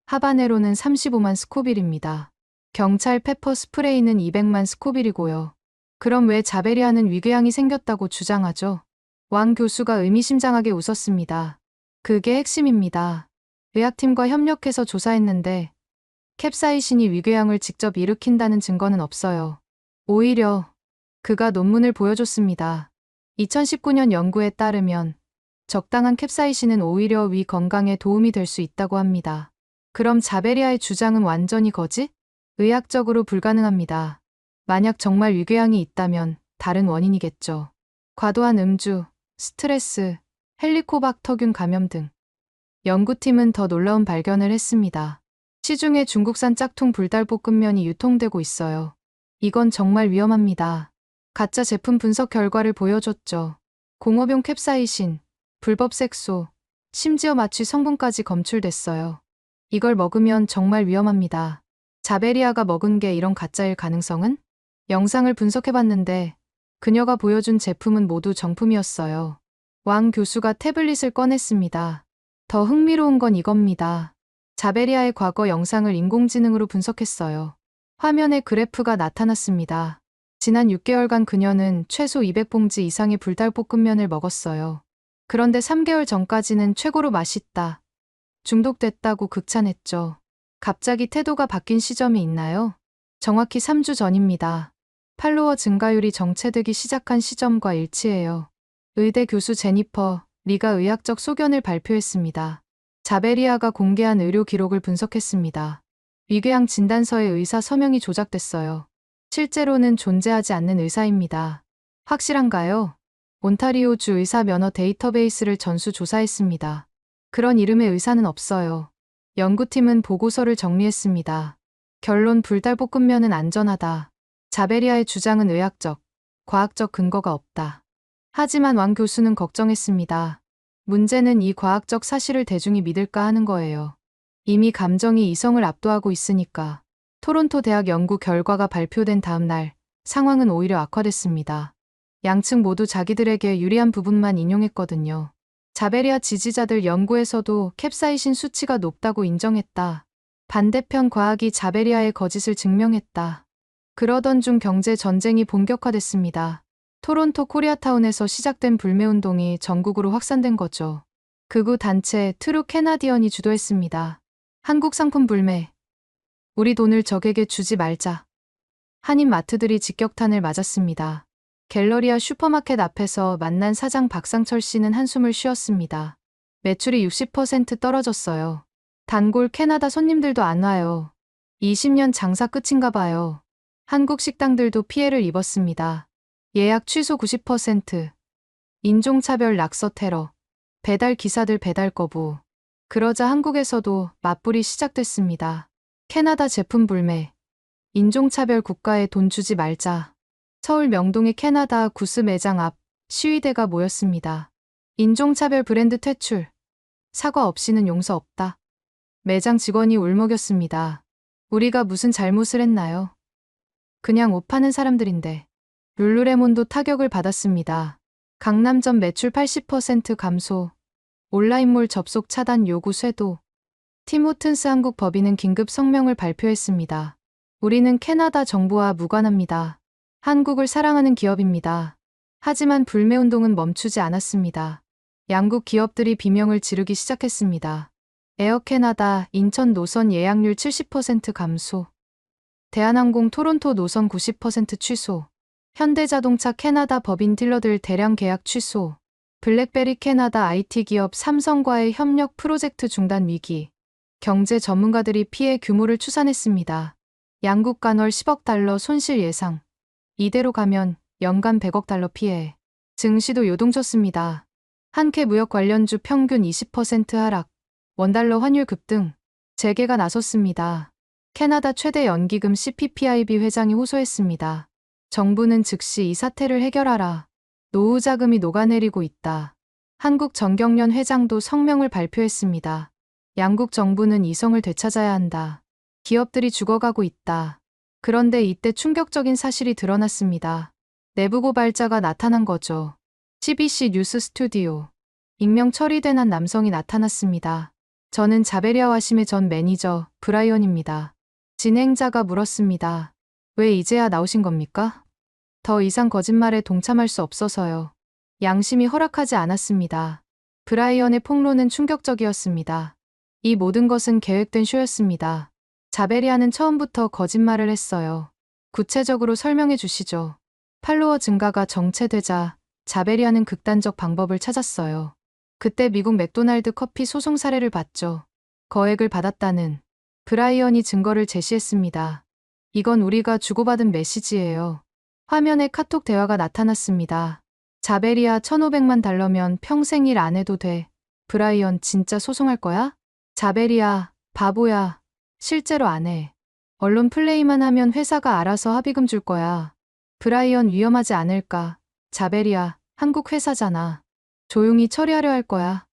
하바네로는 35만 스코빌입니다. 경찰 페퍼 스프레이는 200만 스코빌이고요. 그럼 왜 자베리아는 위궤양이 생겼다고 주장하죠? 왕 교수가 의미심장하게 웃었습니다. 그게 핵심입니다. 의학팀과 협력해서 조사했는데 캡사이신이 위궤양을 직접 일으킨다는 증거는 없어요. 오히려 그가 논문을 보여줬습니다. 2019년 연구에 따르면 적당한 캡사이신은 오히려 위 건강에 도움이 될 수 있다고 합니다. 그럼 자베리아의 주장은 완전히 거짓? 의학적으로 불가능합니다. 만약 정말 위궤양이 있다면 다른 원인이겠죠. 과도한 음주, 스트레스, 헬리코박터균 감염 등. 연구팀은 더 놀라운 발견을 했습니다. 시중에 중국산 짝퉁 불달볶음면이 유통되고 있어요. 이건 정말 위험합니다. 가짜 제품 분석 결과를 보여줬죠. 공업용 캡사이신, 불법 색소, 심지어 마취 성분까지 검출됐어요. 이걸 먹으면 정말 위험합니다. 자베리아가 먹은 게 이런 가짜일 가능성은? 영상을 분석해봤는데 그녀가 보여준 제품은 모두 정품이었어요. 왕 교수가 태블릿을 꺼냈습니다. 더 흥미로운 건 이겁니다. 자베리아의 과거 영상을 인공지능으로 분석했어요. 화면에 그래프가 나타났습니다. 지난 6개월간 그녀는 최소 200봉지 이상의 불달볶음면을 먹었어요. 그런데 3개월 전까지는 최고로 맛있다, 중독됐다고 극찬했죠. 갑자기 태도가 바뀐 시점이 있나요? 정확히 3주 전입니다. 팔로워 증가율이 정체되기 시작한 시점과 일치해요. 의대 교수 제니퍼 리가 의학적 소견을 발표했습니다. 자베리아가 공개한 의료 기록을 분석했습니다. 위궤양 진단서의 의사 서명이 조작됐어요. 실제로는 존재하지 않는 의사입니다. 확실한가요? 온타리오주 의사 면허 데이터베이스를 전수조사했습니다. 그런 이름의 의사는 없어요. 연구팀은 보고서를 정리했습니다. 결론 불달볶음면은 안전하다. 자베리아의 주장은 의학적, 과학적 근거가 없다. 하지만 왕 교수는 걱정했습니다. 문제는 이 과학적 사실을 대중이 믿을까 하는 거예요. 이미 감정이 이성을 압도하고 있으니까. 토론토 대학 연구 결과가 발표된 다음 날 상황은 오히려 악화됐습니다. 양측 모두 자기들에게 유리한 부분만 인용했거든요. 자베리아 지지자들 연구에서도 캡사이신 수치가 높다고 인정했다. 반대편 과학이 자베리아의 거짓을 증명했다. 그러던 중 경제 전쟁이 본격화됐습니다. 토론토 코리아타운에서 시작된 불매운동이 전국으로 확산된 거죠. 극우 단체 트루 캐나디언이 주도했습니다. 한국 상품 불매. 우리 돈을 적에게 주지 말자. 한인 마트들이 직격탄을 맞았습니다. 갤러리아 슈퍼마켓 앞에서 만난 사장 박상철 씨는 한숨을 쉬었습니다. 매출이 60% 떨어졌어요. 단골 캐나다 손님들도 안 와요. 20년 장사 끝인가 봐요. 한국 식당들도 피해를 입었습니다. 예약 취소 90%, 인종차별 낙서 테러, 배달 기사들 배달 거부. 그러자 한국에서도 맞불이 시작됐습니다. 캐나다 제품 불매, 인종차별 국가에 돈 주지 말자. 서울 명동의 캐나다 구스 매장 앞 시위대가 모였습니다. 인종차별 브랜드 퇴출, 사과 없이는 용서 없다. 매장 직원이 울먹였습니다. 우리가 무슨 잘못을 했나요? 그냥 옷 파는 사람들인데. 룰루레몬도 타격을 받았습니다. 강남점 매출 80% 감소, 온라인몰 접속 차단 요구 쇄도. 팀 호튼스 한국 법인은 긴급 성명을 발표했습니다. 우리는 캐나다 정부와 무관합니다. 한국을 사랑하는 기업입니다. 하지만 불매운동은 멈추지 않았습니다. 양국 기업들이 비명을 지르기 시작했습니다. 에어 캐나다 인천 노선 예약률 70% 감소, 대한항공 토론토 노선 90% 취소, 현대자동차 캐나다 법인 딜러들 대량 계약 취소, 블랙베리 캐나다 IT 기업 삼성과의 협력 프로젝트 중단 위기. 경제 전문가들이 피해 규모를 추산했습니다. 양국 간 월 10억 달러 손실 예상. 이대로 가면 연간 100억 달러 피해. 증시도 요동쳤습니다. 한캐 무역 관련주 평균 20% 하락, 원달러 환율 급등. 재계가 나섰습니다. 캐나다 최대 연기금 CPPIB 회장이 호소했습니다. 정부는 즉시 이 사태를 해결하라. 노후 자금이 녹아내리고 있다. 한국 정경련 회장도 성명을 발표했습니다. 양국 정부는 이성을 되찾아야 한다. 기업들이 죽어가고 있다. 그런데 이때 충격적인 사실이 드러났습니다. 내부 고발자가 나타난 거죠. CBC 뉴스 스튜디오. 익명 처리된 한 남성이 나타났습니다. 저는 자베리아 와심의 전 매니저 브라이언입니다. 진행자가 물었습니다. 왜 이제야 나오신 겁니까? 더 이상 거짓말에 동참할 수 없어서요. 양심이 허락하지 않았습니다. 브라이언의 폭로는 충격적이었습니다. 이 모든 것은 계획된 쇼였습니다. 자베리아는 처음부터 거짓말을 했어요. 구체적으로 설명해 주시죠. 팔로워 증가가 정체되자 자베리아는 극단적 방법을 찾았어요. 그때 미국 맥도날드 커피 소송 사례를 봤죠. 거액을 받았다는 브라이언이 증거를 제시했습니다. 이건 우리가 주고받은 메시지예요. 화면에 카톡 대화가 나타났습니다. 자베리아 1,500만 달러면 평생 일 안 해도 돼. 브라이언 진짜 소송할 거야? 자베리아, 바보야. 실제로 안 해. 언론 플레이만 하면 회사가 알아서 합의금 줄 거야. 브라이언 위험하지 않을까? 자베리아, 한국 회사잖아. 조용히 처리하려 할 거야.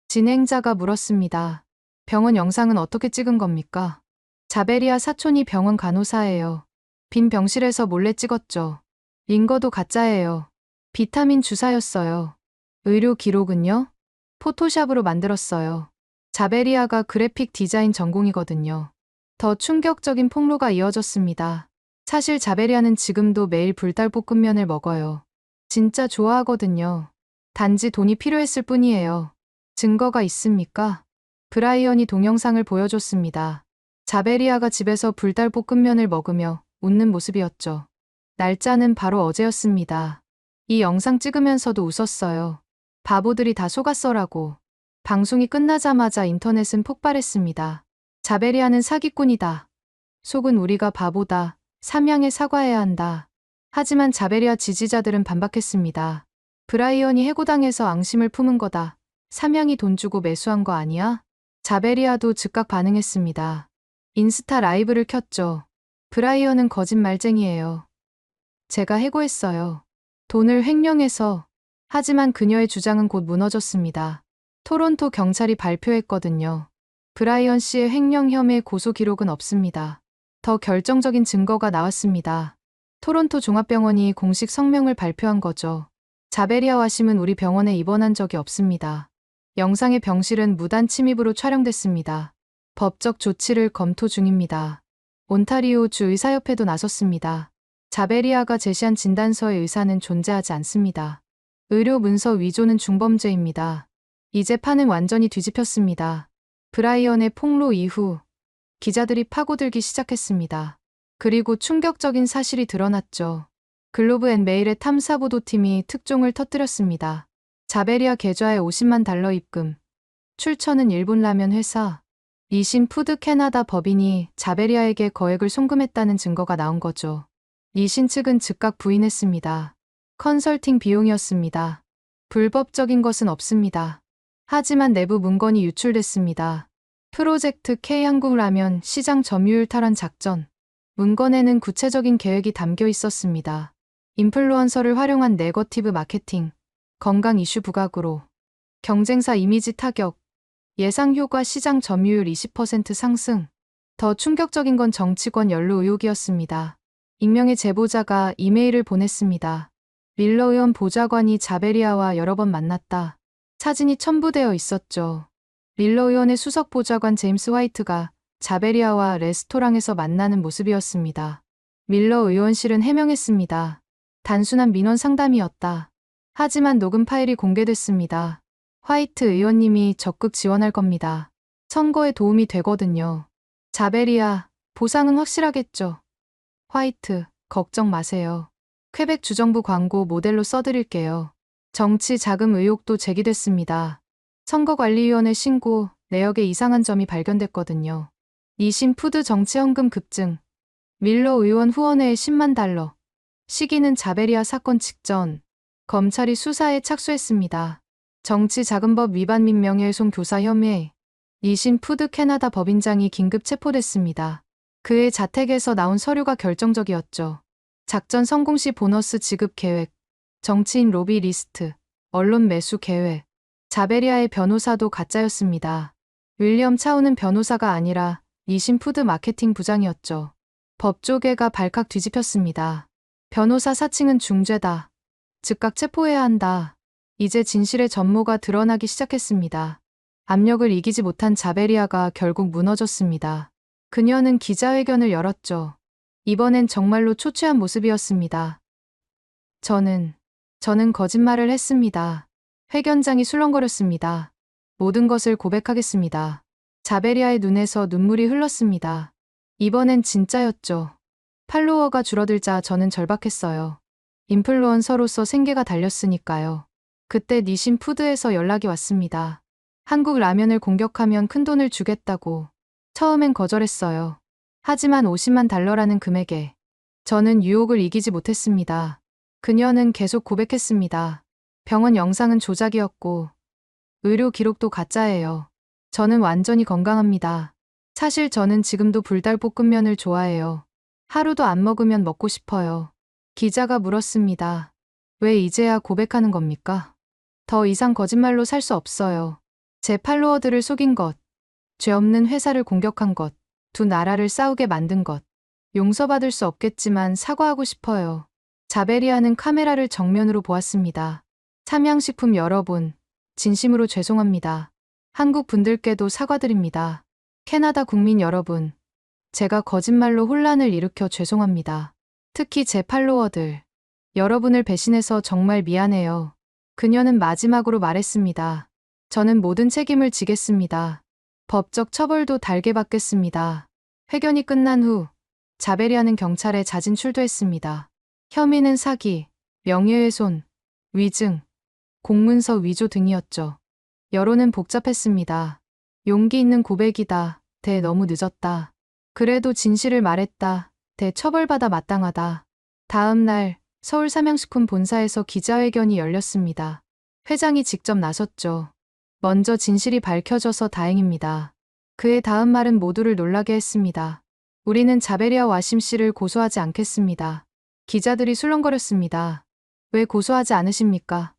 진행자가 물었습니다. 병원 영상은 어떻게 찍은 겁니까? 자베리아 사촌이 병원 간호사예요. 빈 병실에서 몰래 찍었죠. 링거도 가짜예요. 비타민 주사였어요. 의료 기록은요? 포토샵으로 만들었어요. 자베리아가 그래픽 디자인 전공이거든요. 더 충격적인 폭로가 이어졌습니다. 사실 자베리아는 지금도 매일 불닭볶음면을 먹어요. 진짜 좋아하거든요. 단지 돈이 필요했을 뿐이에요. 증거가 있습니까? 브라이언이 동영상을 보여줬습니다. 자베리아가 집에서 불닭볶음면을 먹으며 웃는 모습이었죠. 날짜는 바로 어제였습니다. 이 영상 찍으면서도 웃었어요. 바보들이 다 속았어라고. 방송이 끝나자마자 인터넷은 폭발했습니다. 자베리아는 사기꾼이다. 속은 우리가 바보다. 삼양에 사과해야 한다. 하지만 자베리아 지지자들은 반박했습니다. 브라이언이 해고당해서 앙심을 품은 거다. 삼양이 돈 주고 매수한 거 아니야? 자베리아도 즉각 반응했습니다. 인스타 라이브를 켰죠. 브라이언은 거짓말쟁이에요. 제가 해고했어요. 돈을 횡령해서. 하지만 그녀의 주장은 곧 무너졌습니다. 토론토 경찰이 발표했거든요. 브라이언 씨의 횡령 혐의 고소 기록은 없습니다. 더 결정적인 증거가 나왔습니다. 토론토 종합병원이 공식 성명을 발표한 거죠. 자베리아 와심은 우리 병원에 입원한 적이 없습니다. 영상의 병실은 무단 침입으로 촬영됐습니다. 법적 조치를 검토 중입니다. 온타리오 주 의사협회도 나섰습니다. 자베리아가 제시한 진단서의 의사는 존재하지 않습니다. 의료 문서 위조는 중범죄입니다. 이제 판은 완전히 뒤집혔습니다. 브라이언의 폭로 이후 기자들이 파고들기 시작했습니다. 그리고 충격적인 사실이 드러났죠. 글로브 앤 메일의 탐사보도팀이 특종을 터뜨렸습니다. 자베리아 계좌에 50만 달러 입금. 출처는 일본 라면 회사. 니신 푸드 캐나다 법인이 자베리아에게 거액을 송금했다는 증거가 나온 거죠. 니신 측은 즉각 부인했습니다. 컨설팅 비용이었습니다. 불법적인 것은 없습니다. 하지만 내부 문건이 유출됐습니다. 프로젝트 K한국라면 시장 점유율 탈환 작전. 문건에는 구체적인 계획이 담겨 있었습니다. 인플루언서를 활용한 네거티브 마케팅, 건강 이슈 부각으로, 경쟁사 이미지 타격, 예상 효과 시장 점유율 20% 상승. 더 충격적인 건 정치권 연루 의혹이었습니다. 익명의 제보자가 이메일을 보냈습니다. 밀러 의원 보좌관이 자베리아와 여러 번 만났다. 사진이 첨부되어 있었죠. 밀러 의원의 수석 보좌관 제임스 화이트가 자베리아와 레스토랑에서 만나는 모습이었습니다. 밀러 의원실은 해명했습니다. 단순한 민원 상담이었다. 하지만 녹음 파일이 공개됐습니다. 화이트 의원님이 적극 지원할 겁니다. 선거에 도움이 되거든요. 자베리아, 보상은 확실하겠죠. 화이트, 걱정 마세요. 퀘벡 주정부 광고 모델로 써드릴게요. 정치 자금 의혹도 제기됐습니다. 선거관리위원회 신고, 내역에 이상한 점이 발견됐거든요. 니신 푸드 정치 헌금 급증. 밀러 의원 후원회에 10만 달러. 시기는 자베리아 사건 직전. 검찰이 수사에 착수했습니다. 정치자금법 위반 및 명예훼손 교사 혐의. 니신 푸드 캐나다 법인장이 긴급 체포됐습니다. 그의 자택에서 나온 서류가 결정적이었죠. 작전 성공 시 보너스 지급 계획. 정치인 로비 리스트. 언론 매수 계획. 자베리아의 변호사도 가짜였습니다. 윌리엄 차우는 변호사가 아니라 니신 푸드 마케팅 부장이었죠. 법조계가 발칵 뒤집혔습니다. 변호사 사칭은 중죄다. 즉각 체포해야 한다. 이제 진실의 전모가 드러나기 시작했습니다. 압력을 이기지 못한 자베리아가 결국 무너졌습니다. 그녀는 기자회견을 열었죠. 이번엔 정말로 초췌한 모습이었습니다. 저는 거짓말을 했습니다. 회견장이 술렁거렸습니다. 모든 것을 고백하겠습니다. 자베리아의 눈에서 눈물이 흘렀습니다. 이번엔 진짜였죠. 팔로워가 줄어들자 저는 절박했어요. 인플루언서로서 생계가 달렸으니까요. 그때 니신 푸드에서 연락이 왔습니다. 한국 라면을 공격하면 큰돈을 주겠다고. 처음엔 거절했어요. 하지만 50만 달러라는 금액에 저는 유혹을 이기지 못했습니다. 그녀는 계속 고백했습니다. 병원 영상은 조작이었고 의료 기록도 가짜예요. 저는 완전히 건강합니다. 사실 저는 지금도 불닭볶음면을 좋아해요. 하루도 안 먹으면 먹고 싶어요. 기자가 물었습니다. 왜 이제야 고백하는 겁니까? 더 이상 거짓말로 살 수 없어요. 제 팔로워들을 속인 것, 죄 없는 회사를 공격한 것, 두 나라를 싸우게 만든 것. 용서받을 수 없겠지만 사과하고 싶어요. 자베리아는 카메라를 정면으로 보았습니다. 삼양식품 여러분, 진심으로 죄송합니다. 한국 분들께도 사과드립니다. 캐나다 국민 여러분, 제가 거짓말로 혼란을 일으켜 죄송합니다. 특히 제 팔로워들, 여러분을 배신해서 정말 미안해요. 그녀는 마지막으로 말했습니다. 저는 모든 책임을 지겠습니다. 법적 처벌도 달게 받겠습니다. 회견이 끝난 후 자베리아는 경찰에 자진 출두했습니다. 혐의는 사기, 명예훼손, 위증, 공문서 위조 등이었죠. 여론은 복잡했습니다. 용기 있는 고백이다. 대 너무 늦었다. 그래도 진실을 말했다. 대 처벌받아 마땅하다. 다음 날 서울 삼양식품 본사에서 기자회견이 열렸습니다. 회장이 직접 나섰죠. 먼저 진실이 밝혀져서 다행입니다. 그의 다음 말은 모두를 놀라게 했습니다. 우리는 자베리아 와심 씨를 고소하지 않겠습니다. 기자들이 술렁거렸습니다. 왜 고소하지 않으십니까?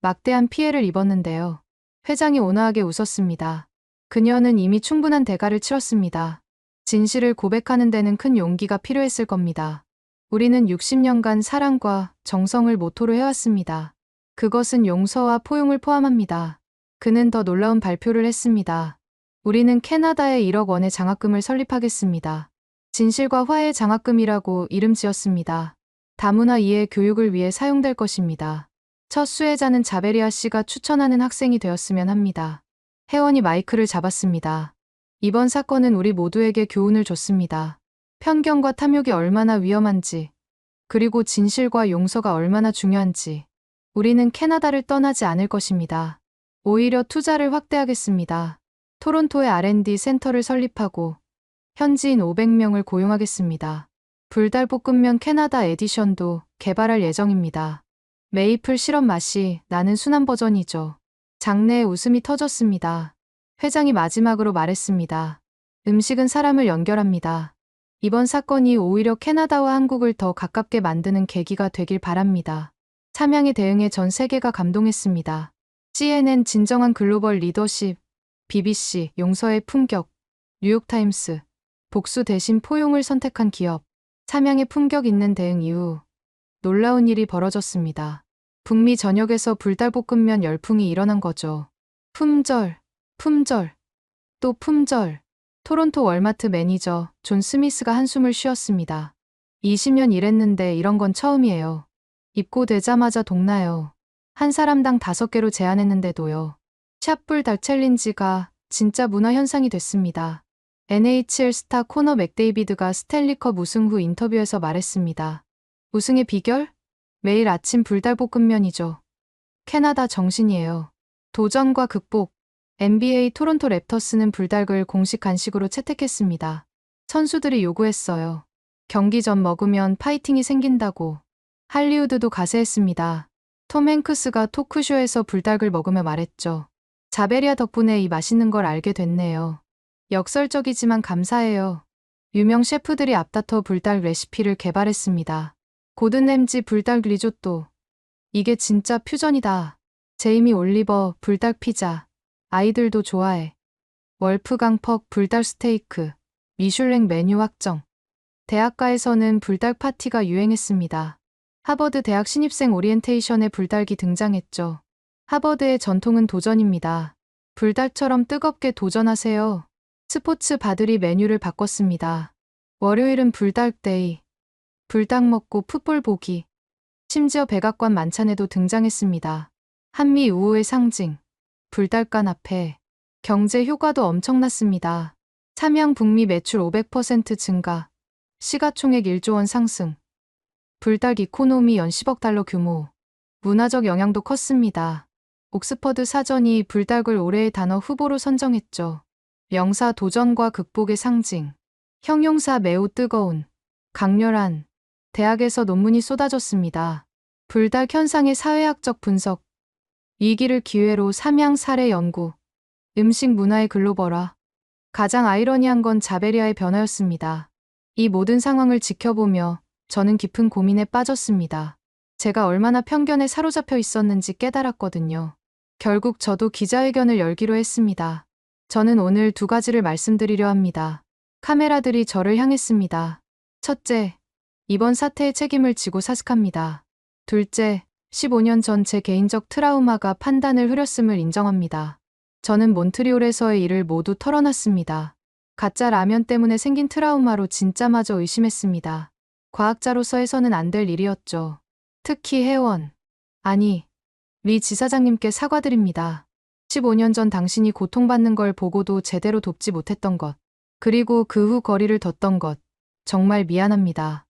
막대한 피해를 입었는데요. 회장이 온화하게 웃었습니다. 그녀는 이미 충분한 대가를 치렀습니다. 진실을 고백하는 데는 큰 용기가 필요했을 겁니다. 우리는 60년간 사랑과 정성을 모토로 해왔습니다. 그것은 용서와 포용을 포함합니다. 그는 더 놀라운 발표를 했습니다. 우리는 캐나다에 1억 원의 장학금을 설립하겠습니다. 진실과 화해의 장학금이라고 이름 지었습니다. 다문화 이해 교육을 위해 사용될 것입니다. 첫 수혜자는 자베리아 씨가 추천하는 학생이 되었으면 합니다. 회원이 마이크를 잡았습니다. 이번 사건은 우리 모두에게 교훈을 줬습니다. 편견과 탐욕이 얼마나 위험한지, 그리고 진실과 용서가 얼마나 중요한지. 우리는 캐나다를 떠나지 않을 것입니다. 오히려 투자를 확대하겠습니다. 토론토에 R&D 센터를 설립하고 현지인 500명을 고용하겠습니다. 불닭볶음면 캐나다 에디션도 개발할 예정입니다. 메이플 시럽 맛이 나는 순한 버전이죠. 장내에 웃음이 터졌습니다. 회장이 마지막으로 말했습니다. 음식은 사람을 연결합니다. 이번 사건이 오히려 캐나다와 한국을 더 가깝게 만드는 계기가 되길 바랍니다. 참양에 대응해 전 세계가 감동했습니다. CNN 진정한 글로벌 리더십, BBC 용서의 품격, 뉴욕타임스 복수 대신 포용을 선택한 기업, 참양의 품격 있는 대응 이후 놀라운 일이 벌어졌습니다. 북미 전역에서 불닭볶음면 열풍이 일어난 거죠. 품절, 품절, 또 품절. 토론토 월마트 매니저 존 스미스가 한숨을 쉬었습니다. 20년 일했는데 이런 건 처음이에요. 입고되자마자 동나요. 한 사람당 5개로 제한했는데도요. 샷불닭 챌린지가 진짜 문화 현상이 됐습니다. NHL 스타 코너 맥데이비드가 스탠리컵 우승 후 인터뷰에서 말했습니다. 우승의 비결? 매일 아침 불닭볶음면이죠. 캐나다 정신이에요. 도전과 극복. NBA 토론토 랩터스는 불닭을 공식 간식으로 채택했습니다. 선수들이 요구했어요. 경기 전 먹으면 파이팅이 생긴다고. 할리우드도 가세했습니다. 톰 행크스가 토크쇼에서 불닭을 먹으며 말했죠. 자베리아 덕분에 이 맛있는 걸 알게 됐네요. 역설적이지만 감사해요. 유명 셰프들이 앞다퉈 불닭 레시피를 개발했습니다. 고든 램지 불닭 리조또. 이게 진짜 퓨전이다. 제이미 올리버 불닭 피자. 아이들도 좋아해. 월프강 퍽 불닭 스테이크. 미슐랭 메뉴 확정. 대학가에서는 불닭 파티가 유행했습니다. 하버드 대학 신입생 오리엔테이션에 불닭이 등장했죠. 하버드의 전통은 도전입니다. 불닭처럼 뜨겁게 도전하세요. 스포츠 바들이 메뉴를 바꿨습니다. 월요일은 불닭 데이. 불닭 먹고 풋볼 보기. 심지어 백악관 만찬에도 등장했습니다. 한미 우호의 상징. 불닭간 앞에 경제 효과도 엄청났습니다. 삼양 북미 매출 500% 증가, 시가총액 1조 원 상승, 불닭 이코노미 연 10억 달러 규모, 문화적 영향도 컸습니다. 옥스퍼드 사전이 불닭을 올해의 단어 후보로 선정했죠. 명사 도전과 극복의 상징, 형용사 매우 뜨거운, 강렬한, 대학에서 논문이 쏟아졌습니다. 불닭 현상의 사회학적 분석, 위기를 기회로 삼양 사례 연구, 음식 문화의 글로벌화. 가장 아이러니한 건 자베리아의 변화였습니다. 이 모든 상황을 지켜보며 저는 깊은 고민에 빠졌습니다. 제가 얼마나 편견에 사로잡혀 있었는지 깨달았거든요. 결국 저도 기자회견을 열기로 했습니다. 저는 오늘 2가지를 말씀드리려 합니다. 카메라들이 저를 향했습니다. 첫째, 이번 사태의 책임을 지고 사직합니다. 둘째, 15년 전 제 개인적 트라우마가 판단을 흐렸음을 인정합니다. 저는 몬트리올에서의 일을 모두 털어놨습니다. 가짜 라면 때문에 생긴 트라우마로 진짜마저 의심했습니다. 과학자로서 해서는 안 될 일이었죠. 특히 회원, 아니, 리 지사장님께 사과드립니다. 15년 전 당신이 고통받는 걸 보고도 제대로 돕지 못했던 것, 그리고 그 후 거리를 뒀던 것, 정말 미안합니다.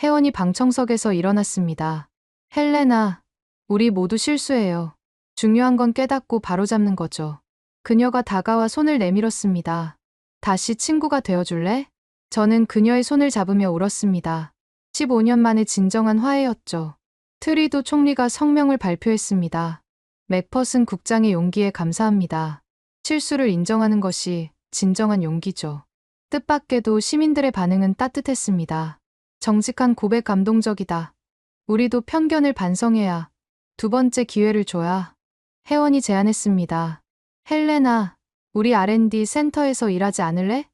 회원이 방청석에서 일어났습니다. 헬레나, 우리 모두 실수해요. 중요한 건 깨닫고 바로잡는 거죠. 그녀가 다가와 손을 내밀었습니다. 다시 친구가 되어줄래? 저는 그녀의 손을 잡으며 울었습니다. 15년 만에 진정한 화해였죠. 트리도 총리가 성명을 발표했습니다. 맥퍼슨 국장의 용기에 감사합니다. 실수를 인정하는 것이 진정한 용기죠. 뜻밖에도 시민들의 반응은 따뜻했습니다. 정직한 고백 감동적이다. 우리도 편견을 반성해야, 2번째 기회를 줘야. 회원이 제안했습니다. 헬레나, 우리 R&D 센터에서 일하지 않을래?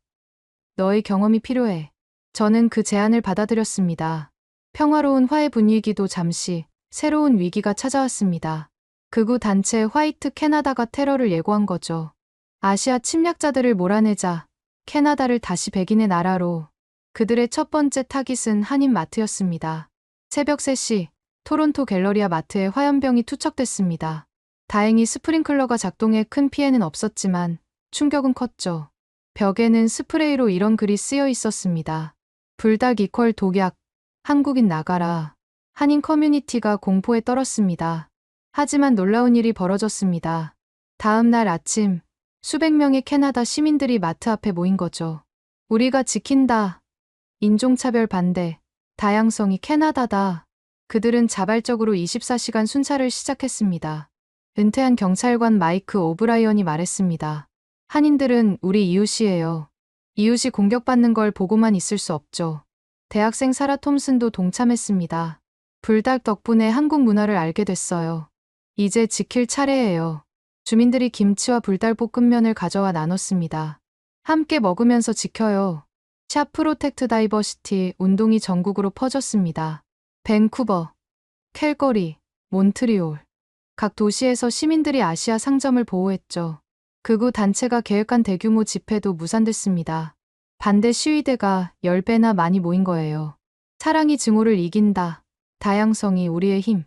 너의 경험이 필요해. 저는 그 제안을 받아들였습니다. 평화로운 화해 분위기도 잠시 새로운 위기가 찾아왔습니다. 극우 단체 화이트 캐나다가 테러를 예고한 거죠. 아시아 침략자들을 몰아내자 캐나다를 다시 백인의 나라로. 그들의 첫 번째 타깃은 한인 마트였습니다. 새벽 3시 토론토 갤러리아 마트에 화염병이 투척됐습니다. 다행히 스프링클러가 작동해 큰 피해는 없었지만 충격은 컸죠. 벽에는 스프레이로 이런 글이 쓰여 있었습니다. 불닭 이퀄 독약, 한국인 나가라. 한인 커뮤니티가 공포에 떨었습니다. 하지만 놀라운 일이 벌어졌습니다. 다음 날 아침, 수백 명의 캐나다 시민들이 마트 앞에 모인 거죠. 우리가 지킨다. 인종차별 반대. 다양성이 캐나다다. 그들은 자발적으로 24시간 순찰을 시작했습니다. 은퇴한 경찰관 마이크 오브라이언이 말했습니다. 한인들은 우리 이웃이에요. 이웃이 공격받는 걸 보고만 있을 수 없죠. 대학생 사라 톰슨도 동참했습니다. 불닭 덕분에 한국 문화를 알게 됐어요. 이제 지킬 차례예요. 주민들이 김치와 불닭볶음면을 가져와 나눴습니다. 함께 먹으면서 지켜요. 샵 프로텍트 다이버시티 운동이 전국으로 퍼졌습니다. 밴쿠버, 캘거리, 몬트리올. 각 도시에서 시민들이 아시아 상점을 보호했죠. 극우 단체가 계획한 대규모 집회도 무산됐습니다. 반대 시위대가 10배나 많이 모인 거예요. 사랑이 증오를 이긴다. 다양성이 우리의 힘.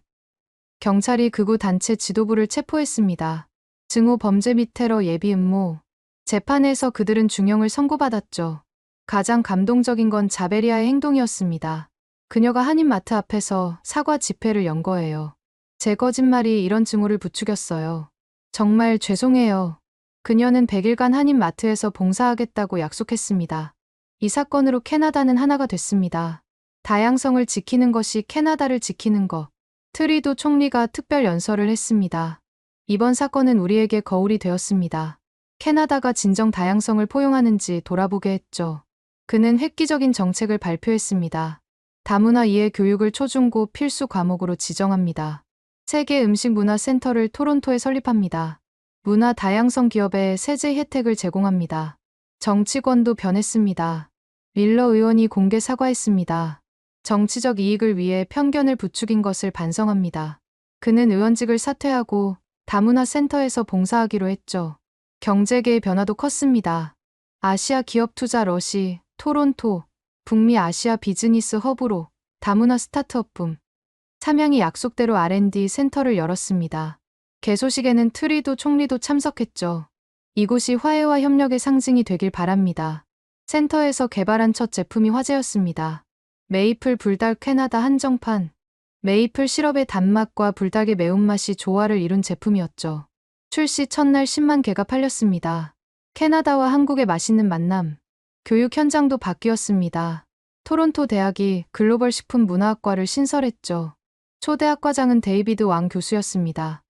경찰이 극우 단체 지도부를 체포했습니다. 증오 범죄 및 테러 예비 음모. 재판에서 그들은 중형을 선고받았죠. 가장 감동적인 건 자베리아의 행동이었습니다. 그녀가 한인마트 앞에서 사과 집회를 연 거예요. 제 거짓말이 이런 증오를 부추겼어요. 정말 죄송해요. 그녀는 100일간 한인마트에서 봉사하겠다고 약속했습니다. 이 사건으로 캐나다는 하나가 됐습니다. 다양성을 지키는 것이 캐나다를 지키는 것. 트리도 총리가 특별 연설을 했습니다. 이번 사건은 우리에게 거울이 되었습니다. 캐나다가 진정 다양성을 포용하는지 돌아보게 했죠. 그는 획기적인 정책을 발표했습니다. 다문화 이해 교육을 초중고 필수 과목으로 지정합니다. 세계 음식문화센터를 토론토에 설립합니다. 문화 다양성 기업에 세제 혜택을 제공합니다. 정치권도 변했습니다. 윌러 의원이 공개 사과했습니다. 정치적 이익을 위해 편견을 부추긴 것을 반성합니다. 그는 의원직을 사퇴하고 다문화 센터에서 봉사하기로 했죠. 경제계의 변화도 컸습니다. 아시아 기업 투자 러시, 토론토, 북미 아시아 비즈니스 허브로 다문화 스타트업 붐. 삼양이 약속대로 R&D 센터를 열었습니다. 개소식에는 트리도 총리도 참석했죠. 이곳이 화해와 협력의 상징이 되길 바랍니다. 센터에서 개발한 첫 제품이 화제였습니다. 메이플 불닭 캐나다 한정판. 메이플 시럽의 단맛과 불닭의 매운맛이 조화를 이룬 제품이었죠. 출시 첫날 10만 개가 팔렸습니다. 캐나다와 한국의 맛있는 만남. 교육 현장도 바뀌었습니다. 토론토 대학이 글로벌 식품 문화학과를 신설했죠. 초대 학과장은 데이비드 왕 교수였습니다.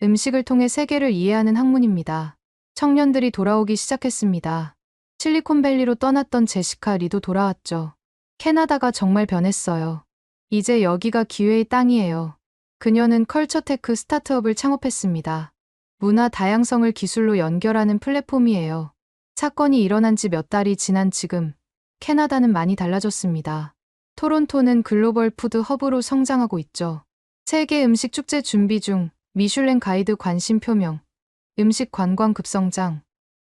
음식을 통해 세계를 이해하는 학문입니다. 청년들이 돌아오기 시작했습니다. 실리콘밸리로 떠났던 제시카 리도 돌아왔죠. 캐나다가 정말 변했어요. 이제 여기가 기회의 땅이에요. 그녀는 컬처테크 스타트업을 창업했습니다. 문화 다양성을 기술로 연결하는 플랫폼이에요. 사건이 일어난 지 몇 달이 지난 지금, 캐나다는 많이 달라졌습니다. 토론토는 글로벌 푸드 허브로 성장하고 있죠. 세계 음식 축제 준비 중, 미슐랭 가이드 관심 표명, 음식 관광 급성장.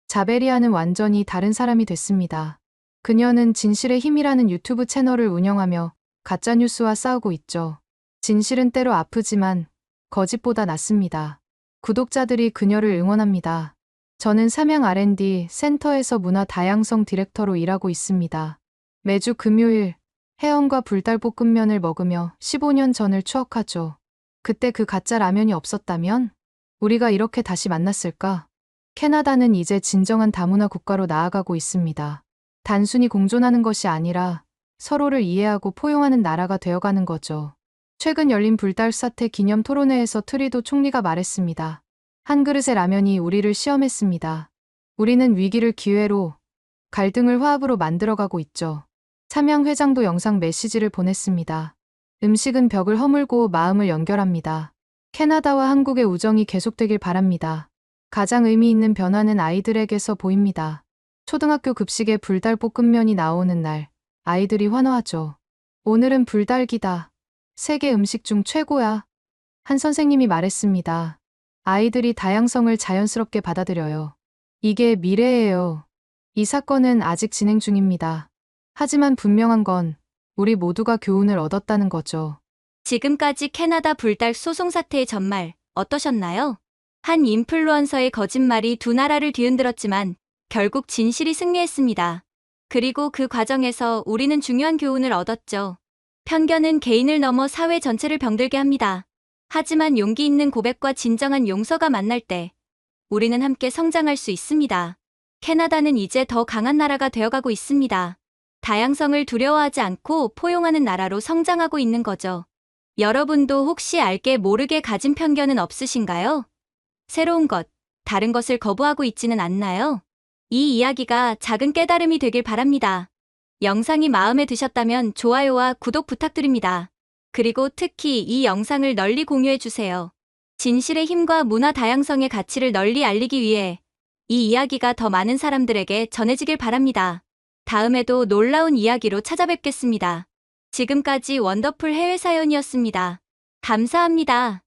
자베리아는 완전히 다른 사람이 됐습니다. 그녀는 진실의 힘이라는 유튜브 채널을 운영하며 가짜뉴스와 싸우고 있죠. 진실은 때로 아프지만 거짓보다 낫습니다. 구독자들이 그녀를 응원합니다. 저는 삼양 R&D 센터에서 문화 다양성 디렉터로 일하고 있습니다. 매주 금요일 혜원과 불달볶음면을 먹으며 15년 전을 추억하죠. 그때 그 가짜 라면이 없었다면 우리가 이렇게 다시 만났을까? 캐나다는 이제 진정한 다문화 국가로 나아가고 있습니다. 단순히 공존하는 것이 아니라 서로를 이해하고 포용하는 나라가 되어가는 거죠. 최근 열린 불달 사태 기념 토론회에서 트리도 총리가 말했습니다. 한 그릇의 라면이 우리를 시험했습니다. 우리는 위기를 기회로, 갈등을 화합으로 만들어가고 있죠. 삼양 회장도 영상 메시지를 보냈습니다. 음식은 벽을 허물고 마음을 연결합니다. 캐나다와 한국의 우정이 계속되길 바랍니다. 가장 의미 있는 변화는 아이들에게서 보입니다. 초등학교 급식에 불달볶음면이 나오는 날, 아이들이 환호하죠. 오늘은 불달기다. 세계 음식 중 최고야. 한 선생님이 말했습니다. 아이들이 다양성을 자연스럽게 받아들여요. 이게 미래예요. 이 사건은 아직 진행 중입니다. 하지만 분명한 건 우리 모두가 교훈을 얻었다는 거죠. 지금까지 캐나다 불닭 소송 사태의 전말 어떠셨나요? 한 인플루언서의 거짓말이 두 나라를 뒤흔들었지만 결국 진실이 승리했습니다. 그리고 그 과정에서 우리는 중요한 교훈을 얻었죠. 편견은 개인을 넘어 사회 전체를 병들게 합니다. 하지만 용기 있는 고백과 진정한 용서가 만날 때 우리는 함께 성장할 수 있습니다. 캐나다는 이제 더 강한 나라가 되어가고 있습니다. 다양성을 두려워하지 않고 포용하는 나라로 성장하고 있는 거죠. 여러분도 혹시 알게 모르게 가진 편견은 없으신가요? 새로운 것, 다른 것을 거부하고 있지는 않나요? 이 이야기가 작은 깨달음이 되길 바랍니다. 영상이 마음에 드셨다면 좋아요와 구독 부탁드립니다. 그리고 특히 이 영상을 널리 공유해주세요. 진실의 힘과 문화 다양성의 가치를 널리 알리기 위해 이 이야기가 더 많은 사람들에게 전해지길 바랍니다. 다음에도 놀라운 이야기로 찾아뵙겠습니다. 지금까지 원더풀 해외 사연이었습니다. 감사합니다.